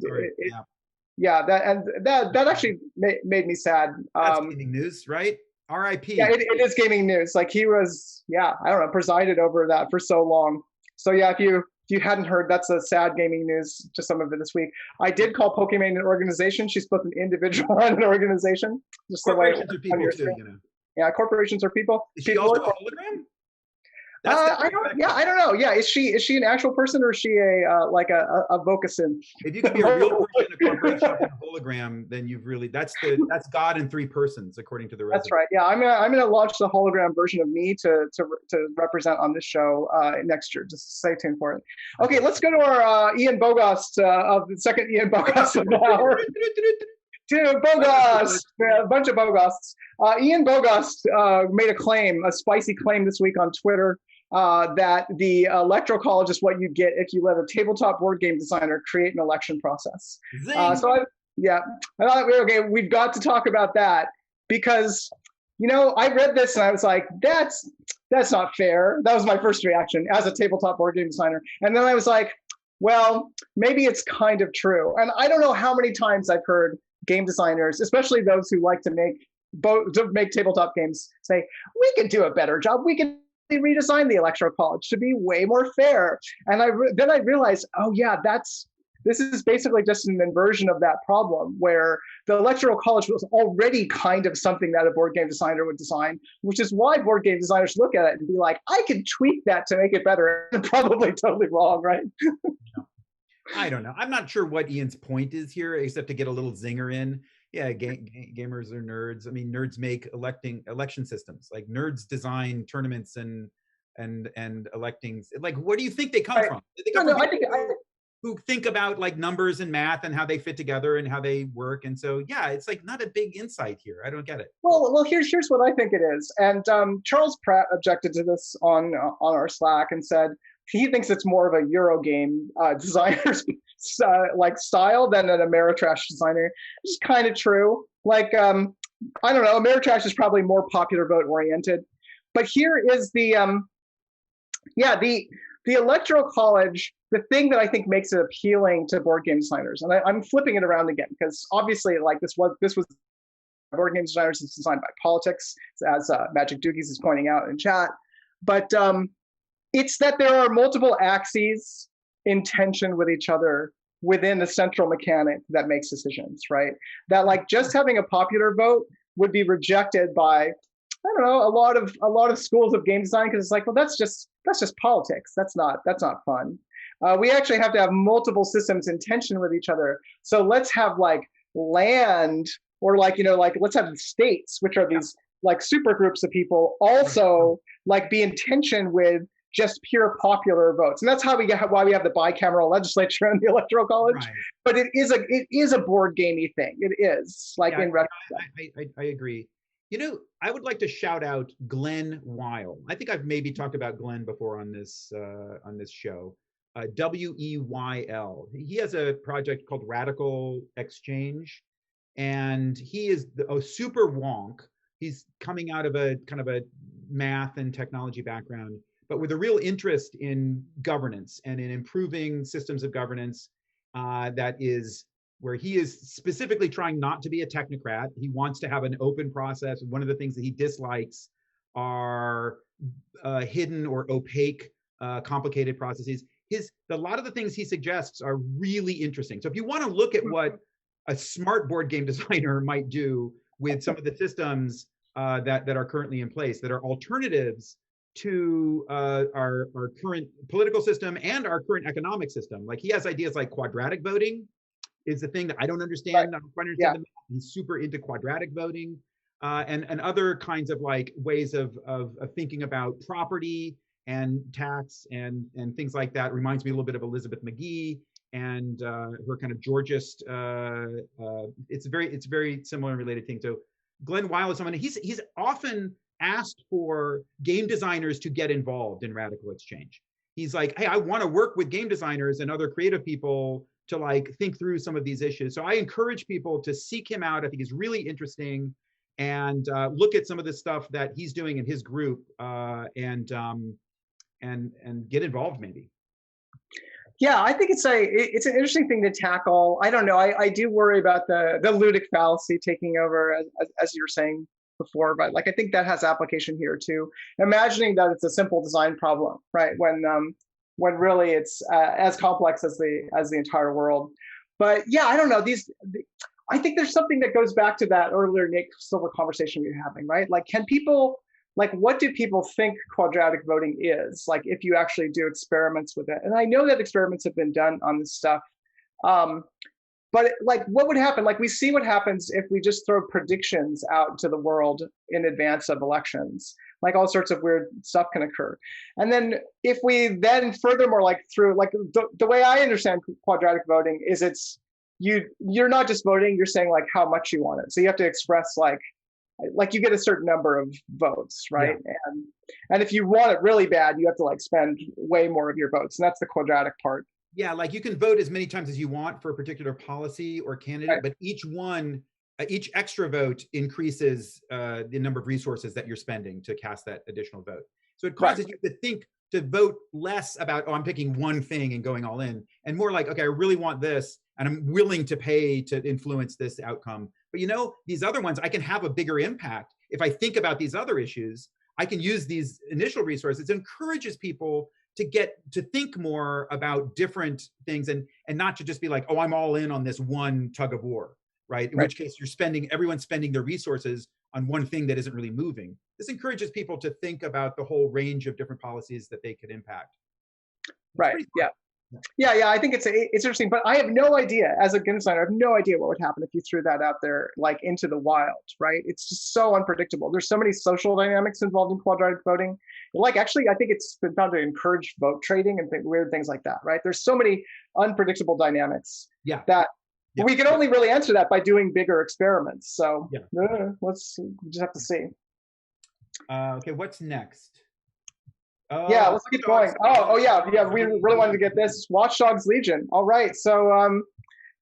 That actually made me sad. That's gaming news, right? R.I.P. Yeah, it is gaming news. Like, he was, I don't know, presided over that for so long. So yeah, if you hadn't heard, that's a sad gaming news. Just some of it this week. I did call Pokimane an organization. She's both an individual and an organization. Just corporations are people too, you know. Yeah, corporations are people. Is she also a hologram? I don't know. Yeah, is she an actual person, or is she a vocasin? If you can be a real person, a corporation, and a hologram, then you've really that's God in 3 persons, according to the resume. That's right. Yeah, I'm gonna launch the hologram version of me to represent on this show next year. Just stay tuned for it. Okay, let's go to our Ian Bogost of the second Ian Bogost of the hour. To Bogost, a bunch of Bogosts. Ian Bogost made a spicy claim this week on Twitter, that the Electoral College is what you get if you let a tabletop board game designer create an election process. I thought, okay, we've got to talk about that, because, I read this and I was like, that's not fair. That was my first reaction as a tabletop board game designer. And then I was like, well, maybe it's kind of true. And I don't know how many times I've heard game designers, especially those who like to make tabletop games, say, we can do a better job. We can redesign the Electoral College to be way more fair. And then I realized, oh yeah, this is basically just an inversion of that problem, where the Electoral College was already kind of something that a board game designer would design, which is why board game designers look at it and be like, I can tweak that to make it better. And probably totally wrong, right? I don't know. I'm not sure what Ian's point is here, except to get a little zinger in. Yeah, gamers are nerds. I mean, nerds make election systems. Like, nerds design tournaments and electings. Like, where do you think they come from? They come from who think about like numbers and math and how they fit together and how they work. And so, yeah, it's like not a big insight here. I don't get it. Well, here's what I think it is. And Charles Pratt objected to this on our Slack and said he thinks it's more of a Eurogame designer's like style than an Ameritrash designer. Which is kind of true. Like, I don't know, Ameritrash is probably more popular vote oriented. But here is the Electoral College, the thing that I think makes it appealing to board game designers, and I'm flipping it around again, because obviously, like, this was board game designers, it's designed by politics, as Magic Doogies is pointing out in chat. But it's that there are multiple axes in tension with each other within the central mechanic that makes decisions, right? That, like, just having a popular vote would be rejected by, I don't know, a lot of schools of game design, because it's like, well, that's just politics. That's not fun. We actually have to have multiple systems in tension with each other. So let's have like land, or like, let's have states, which are these like super groups of people, also like be in tension with just pure popular votes. And that's why we have the bicameral legislature and the Electoral College. Right. But it is a board gamey thing. It is, like, in retrospect. I agree. I would like to shout out Glenn Weil. I think I've maybe talked about Glenn before on this show. Weyl. He has a project called Radical Exchange, and he is a super wonk. He's coming out of a kind of a math and technology background, but with a real interest in governance and in improving systems of governance. That is where he is specifically trying not to be a technocrat. He wants to have an open process. One of the things that he dislikes are hidden or opaque, complicated processes. A lot of the things he suggests are really interesting. So if you want to look at what a smart board game designer might do with some of the systems that are currently in place, that are alternatives to our current political system and our current economic system. Like, he has ideas like quadratic voting is the thing that I don't understand. Right. I don't quite understand. He's super into quadratic voting and other kinds of like ways of thinking about property and tax and things like that. Reminds me a little bit of Elizabeth McGee and her kind of Georgist. It's a very similar and related thing. So Glenn Weil is someone, he's often asked for game designers to get involved in Radical Exchange. He's like, hey, I want to work with game designers and other creative people to like think through some of these issues. So I encourage people to seek him out. I think he's really interesting, and look at some of the stuff that he's doing in his group and get involved maybe. Yeah, I think it's an interesting thing to tackle. I don't know. I do worry about the ludic fallacy taking over, as you were saying before, but like, I think that has application here too. Imagining that it's a simple design problem, right? When really it's as complex as the entire world. But yeah, I don't know. I think there's something that goes back to that earlier Nick Silver conversation we were having, right? Like, what do people think quadratic voting is? Like, if you actually do experiments with it. And I know that experiments have been done on this stuff. But like, what would happen? Like, we see what happens if we just throw predictions out to the world in advance of elections. Like, all sorts of weird stuff can occur. And then if we then furthermore, like, through, like, the way I understand quadratic voting is you're not just voting, you're saying like how much you want it. So you have to express like you get a certain number of votes, right? Yeah. And if you want it really bad, you have to like spend way more of your votes. And that's the quadratic part. Yeah, like, you can vote as many times as you want for a particular policy or candidate, right, but each one each extra vote increases the number of resources that you're spending to cast that additional vote. So it causes you to think, to vote less about, oh, I'm picking one thing and going all in, and more like, okay, I really want this, and I'm willing to pay to influence this outcome. But these other ones, I can have a bigger impact. If I think about these other issues, I can use these initial resources. It encourages people to get to think more about different things and not to just be like, oh, I'm all in on this one tug of war, right? In which case everyone's spending their resources on one thing that isn't really moving. This encourages people to think about the whole range of different policies that they could impact. Right. Yeah. I think it's interesting, but I have no idea, as a game designer, I have no idea what would happen if you threw that out there, like, into the wild, right? It's just so unpredictable. There's so many social dynamics involved in quadratic voting. Like, actually, I think it's been found to encourage vote trading and weird things like that, right? There's so many unpredictable dynamics that we can only really answer that by doing bigger experiments. So we'll just have to see. Okay, what's next? Let's keep going. We really wanted to get this. Watch Dogs Legion. All right, so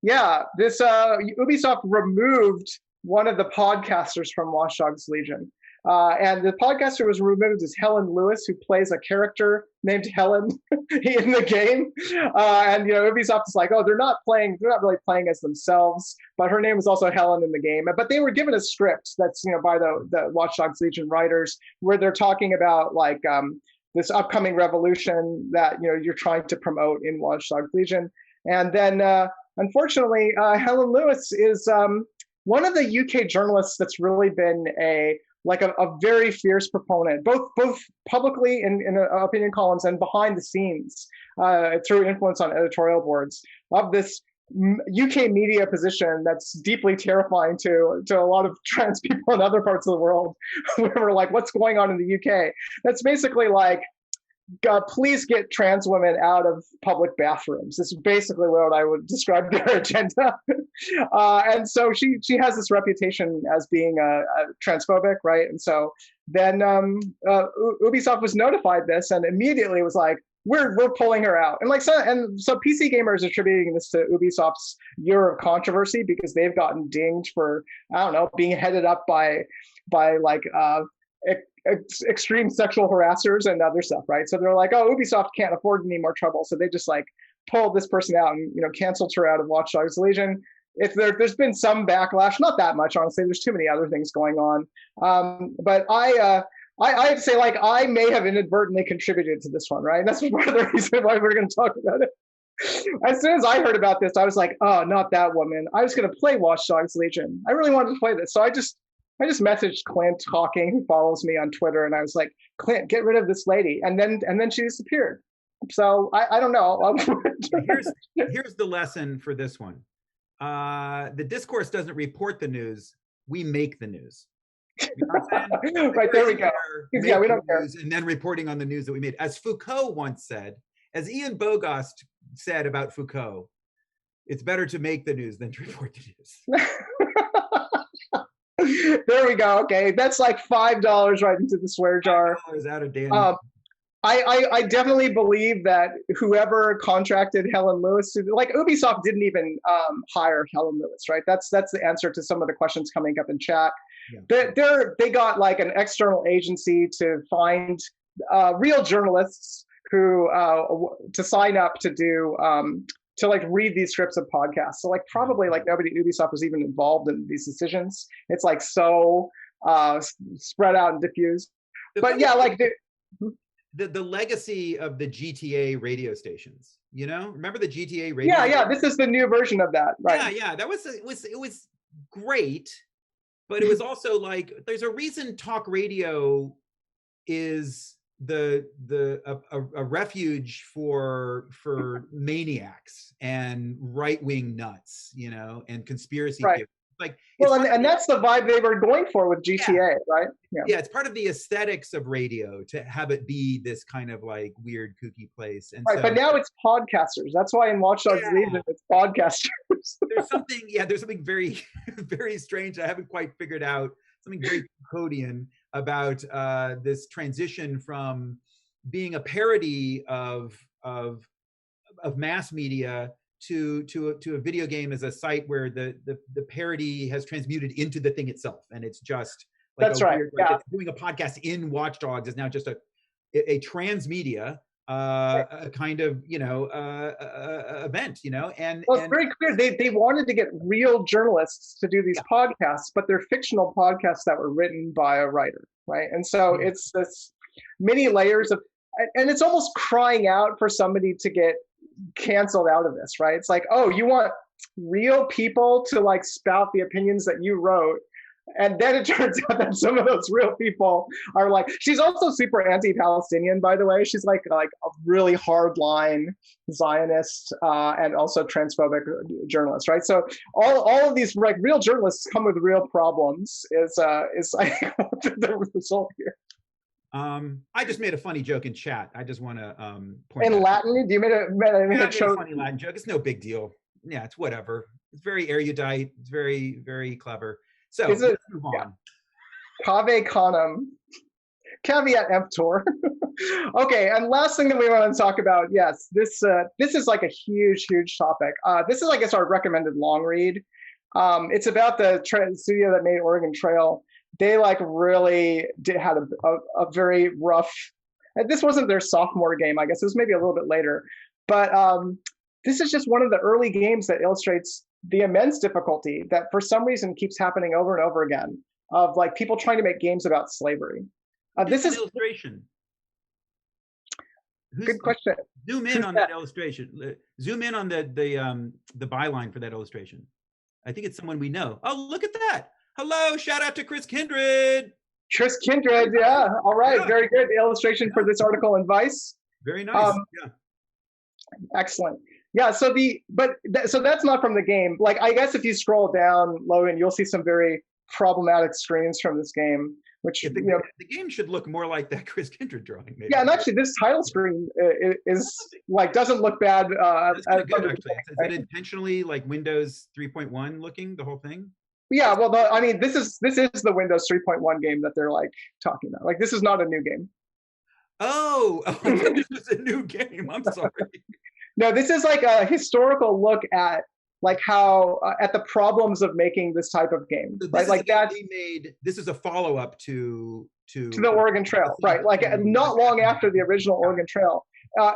this Ubisoft removed one of the podcasters from Watch Dogs Legion, and the podcaster was removed as Helen Lewis, who plays a character named Helen in the game. And Ubisoft is like, oh, they're not really playing as themselves, but her name is also Helen in the game. But they were given a script that's by the Watch Dogs Legion writers, where they're talking about like this upcoming revolution that you're trying to promote in Watch Dogs Legion. And then unfortunately, Helen Lewis is one of the UK journalists that's really been a very fierce proponent, both publicly in opinion columns and behind the scenes through influence on editorial boards of this UK media position that's deeply terrifying to a lot of trans people in other parts of the world. We're like, what's going on in the UK? That's basically like, please get trans women out of public bathrooms. This is basically what I would describe their agenda. And so she has this reputation as being transphobic, right? And so then Ubisoft was notified this and immediately was like, we're pulling her out. And so PC Gamer is attributing this to Ubisoft's year of controversy because they've gotten dinged for, I don't know, being headed up by extreme sexual harassers and other stuff, right? So they're like, oh, Ubisoft can't afford any more trouble, so they just like pulled this person out and canceled her out of Watch Dogs Legion. There's been some backlash, not that much, honestly. There's too many other things going on, but I have to say, like, I may have inadvertently contributed to this one, right? And that's part of the reason why we're going to talk about it. As soon as I heard about this, I was like, oh, not that woman. I was going to play Watch Dogs Legion. I really wanted to play this, so I just messaged Clint Hawking, who follows me on Twitter, and I was like, Clint, get rid of this lady. And then she disappeared. So I don't know. Here's the lesson for this one. The Discourse doesn't report the news. We make the news. You know right, there we go. Yeah, we don't care. And then reporting on the news that we made. As Foucault once said, as Ian Bogost said about Foucault, it's better to make the news than to report the news. There we go. Okay, that's like $5 right into the swear jar. $5 out of Dan. I definitely believe that whoever contracted Helen Lewis, like Ubisoft didn't even hire Helen Lewis, right? That's the answer to some of the questions coming up in chat. Yeah. They got like an external agency to find real journalists who to sign up to do to like read these scripts of podcasts. So like probably like nobody at Ubisoft was even involved in these decisions. It's like so spread out and diffused. But yeah, like the legacy of the GTA radio stations. Remember the GTA radio? Yeah. This is the new version of that, right? Yeah. That was great, but it was also like there's a reason talk radio is a refuge for maniacs and right-wing nuts, and conspiracy theories. Like, and that's the vibe they were going for with GTA, right? Yeah, it's part of the aesthetics of radio to have it be this kind of like weird, kooky place. And right, but now it's podcasters. That's why in Watch Dogs Legion, it's podcasters. there's something very, very strange I haven't quite figured out. Something very Foucauldian about this transition from being a parody of mass media to a video game as a site where the parody has transmuted into the thing itself, and it's just like That's right. weird, like it's doing a podcast in Watch Dogs is now just a transmedia a kind of event, and well, it's very clear they wanted to get real journalists to do these podcasts, but they're fictional podcasts that were written by a writer, right? And so it's this many layers of, and it's almost crying out for somebody to get canceled out of this, right? It's like, oh, you want real people to like spout the opinions that you wrote, and then it turns out that some of those real people are like, she's also super anti-Palestinian, by the way. She's like a really hardline Zionist and also transphobic journalist, right? So all of these like real journalists come with real problems. Is like the result here. I just made a funny joke in chat. I just want to point in out. Latin. Do you made a funny Latin joke? It's no big deal. Yeah, it's whatever. It's very erudite. It's very, very clever. So let's move on. Cave canem. Caveat emptor. Okay, and last thing that we want to talk about, yes, this is like a huge topic. This is, I guess, our recommended long read. It's about the studio that made Oregon Trail. They like really had a very rough. This wasn't their sophomore game, I guess. It was maybe a little bit later, but this is just one of the early games that illustrates the immense difficulty that for some reason keeps happening over and over again of like people trying to make games about slavery. This is illustration. Good question. Zoom in on that illustration. Zoom in on the byline for that illustration. I think it's someone we know. Oh, look at that. Hello, shout out to Chris Kindred. Chris Kindred, yeah. All right, Yeah. Very good. The illustration for this article in Vice. Very nice. Yeah. Excellent. Yeah, so that's not from the game. Like, I guess if you scroll down, Logan, you'll see some very problematic screens from this game, which, the game should look more like that Chris Kindred drawing. Maybe. Yeah, and actually this title screen is like, doesn't look bad. That's good, actually. Is it intentionally like Windows 3.1 looking, the whole thing? Yeah, well, I mean, this is the Windows 3.1 game that they're like talking about. Like, this is not a new game. Oh, this is a new game. I'm sorry. No, this is like a historical look at like how at the problems of making this type of game, So right? Like that. This is a follow-up to the Oregon Trail, right? Like not long after the original Oregon Trail.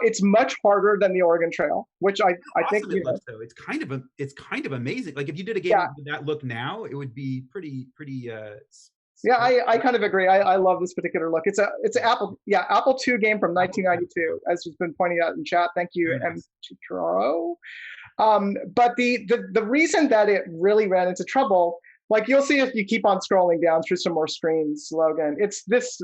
It's much harder than the Oregon Trail, which I think so. It's kind of amazing. Like if you did a game with that look now, it would be pretty. Yeah, I kind of agree. I love this particular look. It's an Apple II game from 1992, as has been pointed out in chat. Thank you, M. Chitaro. But the reason that it really ran into trouble, like you'll see if you keep on scrolling down through some more screens, Logan, it's this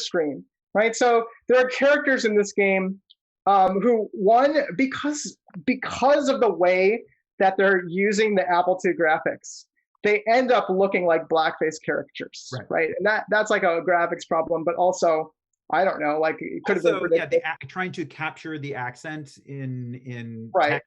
screen, right? So there are characters in this game who, one, because of the way that they're using the Apple II graphics, they end up looking like blackface caricatures, right? And that's like a graphics problem, but also, I don't know, like it could have been predicted. Yeah, trying to capture the accent in text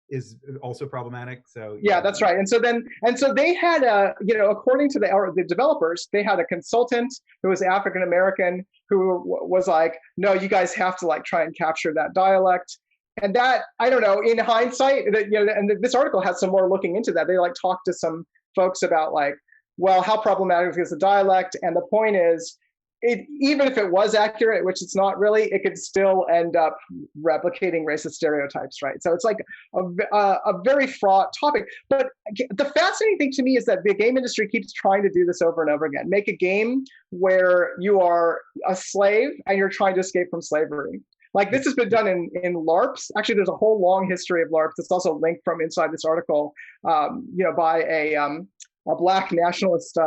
is also problematic. So yeah, that's right. And so they had according to the developers, they had a consultant who was African American who was like, no, you guys have to like try and capture that dialect. And that, I don't know, in hindsight, and this article has some more looking into that. They like talked to some folks about like, well, how problematic is the dialect? And the point is, even if it was accurate, which it's not really, it could still end up replicating racist stereotypes, right? So it's like a very fraught topic. But the fascinating thing to me is that the game industry keeps trying to do this over and over again. Make a game where you are a slave and you're trying to escape from slavery. Like this has been done in LARPs. Actually, there's a whole long history of LARPs. It's also linked from inside this article, by a Black nationalist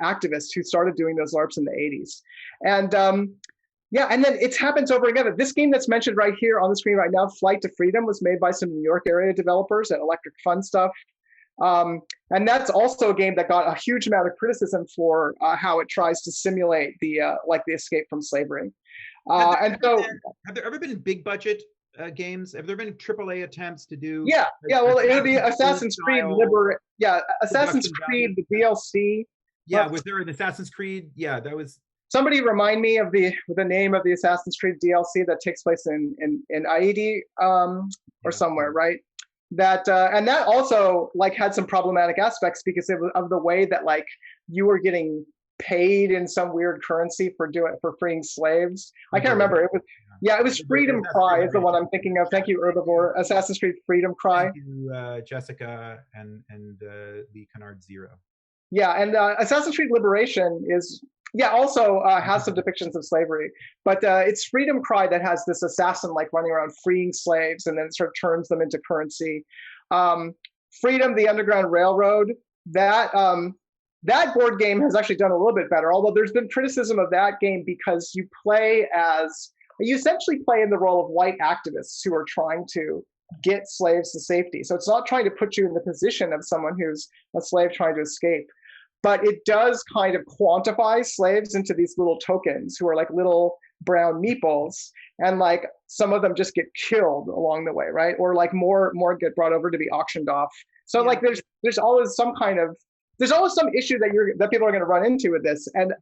activist who started doing those LARPs in the 80s. And and then it happens over again. This game that's mentioned right here on the screen right now, Flight to Freedom, was made by some New York area developers at Electric Fun Stuff. And that's also a game that got a huge amount of criticism for how it tries to simulate the escape from slavery. Have there ever been big budget games? Have there been AAA attempts to do? Yeah. Well, it would be Assassin's Creed Assassin's Creed, the DLC. Yeah, was there an Assassin's Creed? Yeah, that was. Somebody remind me of the name of the Assassin's Creed DLC that takes place in Haiti or somewhere, right? that and that also like had some problematic aspects because of the way that like you were getting paid in some weird currency for freeing slaves. I can't remember. It was Freedom Cry is the one I'm thinking of. Thank you, Herbivore. Assassin's Creed Freedom Cry. Thank you, Jessica and Lee Canard Zero. Yeah, and Assassin's Creed Liberation is also has some depictions of slavery, but it's Freedom Cry that has this assassin like running around freeing slaves and then it sort of turns them into currency. Freedom, the Underground Railroad, that board game has actually done a little bit better, although there's been criticism of that game because you essentially play in the role of white activists who are trying to get slaves to safety. So it's not trying to put you in the position of someone who's a slave trying to escape. But it does kind of quantify slaves into these little tokens who are like little brown meeples, and like some of them just get killed along the way, right? Or like more get brought over to be auctioned off. So like there's always some issue that people are going to run into with this, and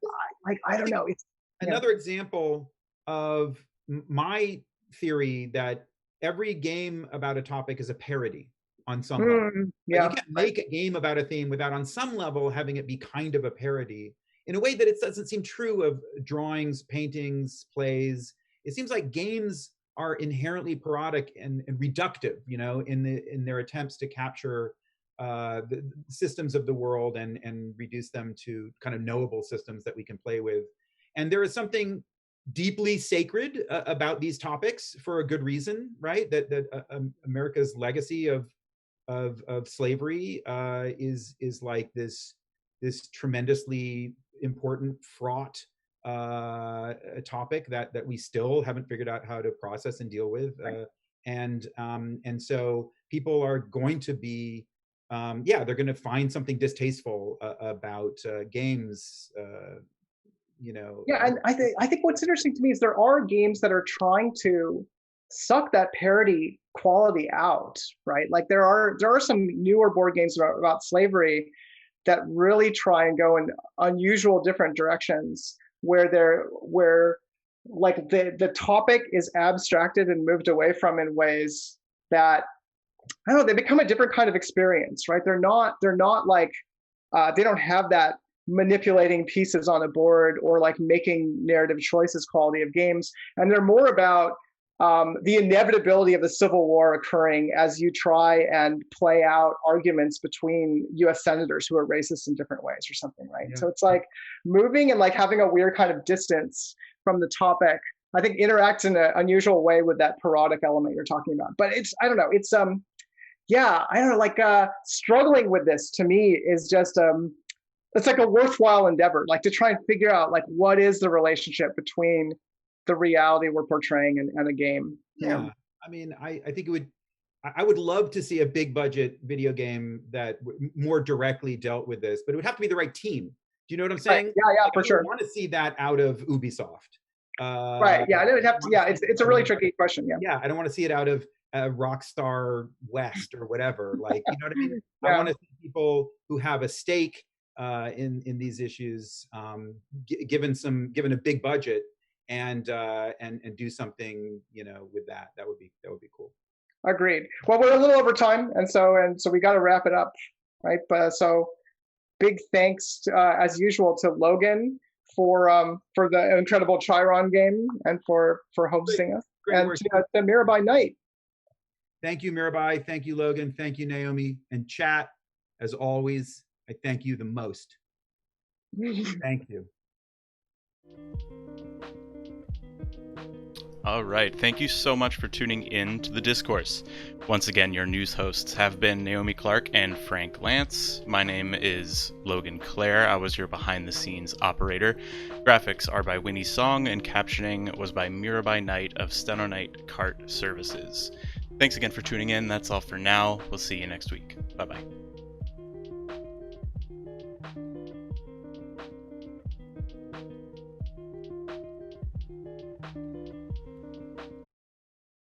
I don't know. It's another example of my theory that every game about a topic is a parody on some level. You can't make a game about a theme without on some level having it be kind of a parody in a way that it doesn't seem true of drawings, paintings, plays. It seems like games are inherently parodic and reductive, in their attempts to capture the systems of the world and reduce them to kind of knowable systems that we can play with. And there is something deeply sacred about these topics for a good reason, right? That America's legacy of slavery is like this tremendously important, fraught topic that we still haven't figured out how to process and deal with. And so people are going to be, they're going to find something distasteful about games. And I think what's interesting to me is there are games that are trying to suck that parody quality out, right? Like there are some newer board games about slavery that really try and go in unusual different directions where like the topic is abstracted and moved away from in ways that I don't know, they become a different kind of experience, right? They're not like they don't have that manipulating pieces on a board or like making narrative choices quality of games, and they're more about the inevitability of the Civil War occurring as you try and play out arguments between U.S. senators who are racist in different ways or something, right? So it's like moving and like having a weird kind of distance from the topic, I think interacts in an unusual way with that parodic element you're talking about. But I don't know, it's I don't know, like struggling with this to me is just it's like a worthwhile endeavor, like to try and figure out like what is the relationship between the reality we're portraying and a game. I mean, I think I would love to see a big budget video game that more directly dealt with this, but it would have to be the right team. Do you know what I'm saying? Right. Like, for sure. I want to see that out of Ubisoft. Right. Yeah. It would have to. Yeah. It's a really tricky question. Yeah. I don't want to see it out of Rockstar West or whatever. Like, you know what I mean? I want to see people who have a stake in these issues, given a big budget. And do something, with that. That would be cool. Agreed. Well, we're a little over time, and so we got to wrap it up, right? But so big thanks as usual to Logan for the incredible Chiron game and for hosting us, and to Mirabai Knight. Thank you, Mirabai. Thank you, Logan. Thank you, Naomi. And chat, as always, I thank you the most. Thank you. All right. Thank you so much for tuning in to The Discourse. Once again, your news hosts have been Naomi Clark and Frank Lance. My name is Logan Clare. I was your behind-the-scenes operator. Graphics are by Winnie Song, and captioning was by Mirabai Knight of Stenonite Cart Services. Thanks again for tuning in. That's all for now. We'll see you next week. Bye-bye.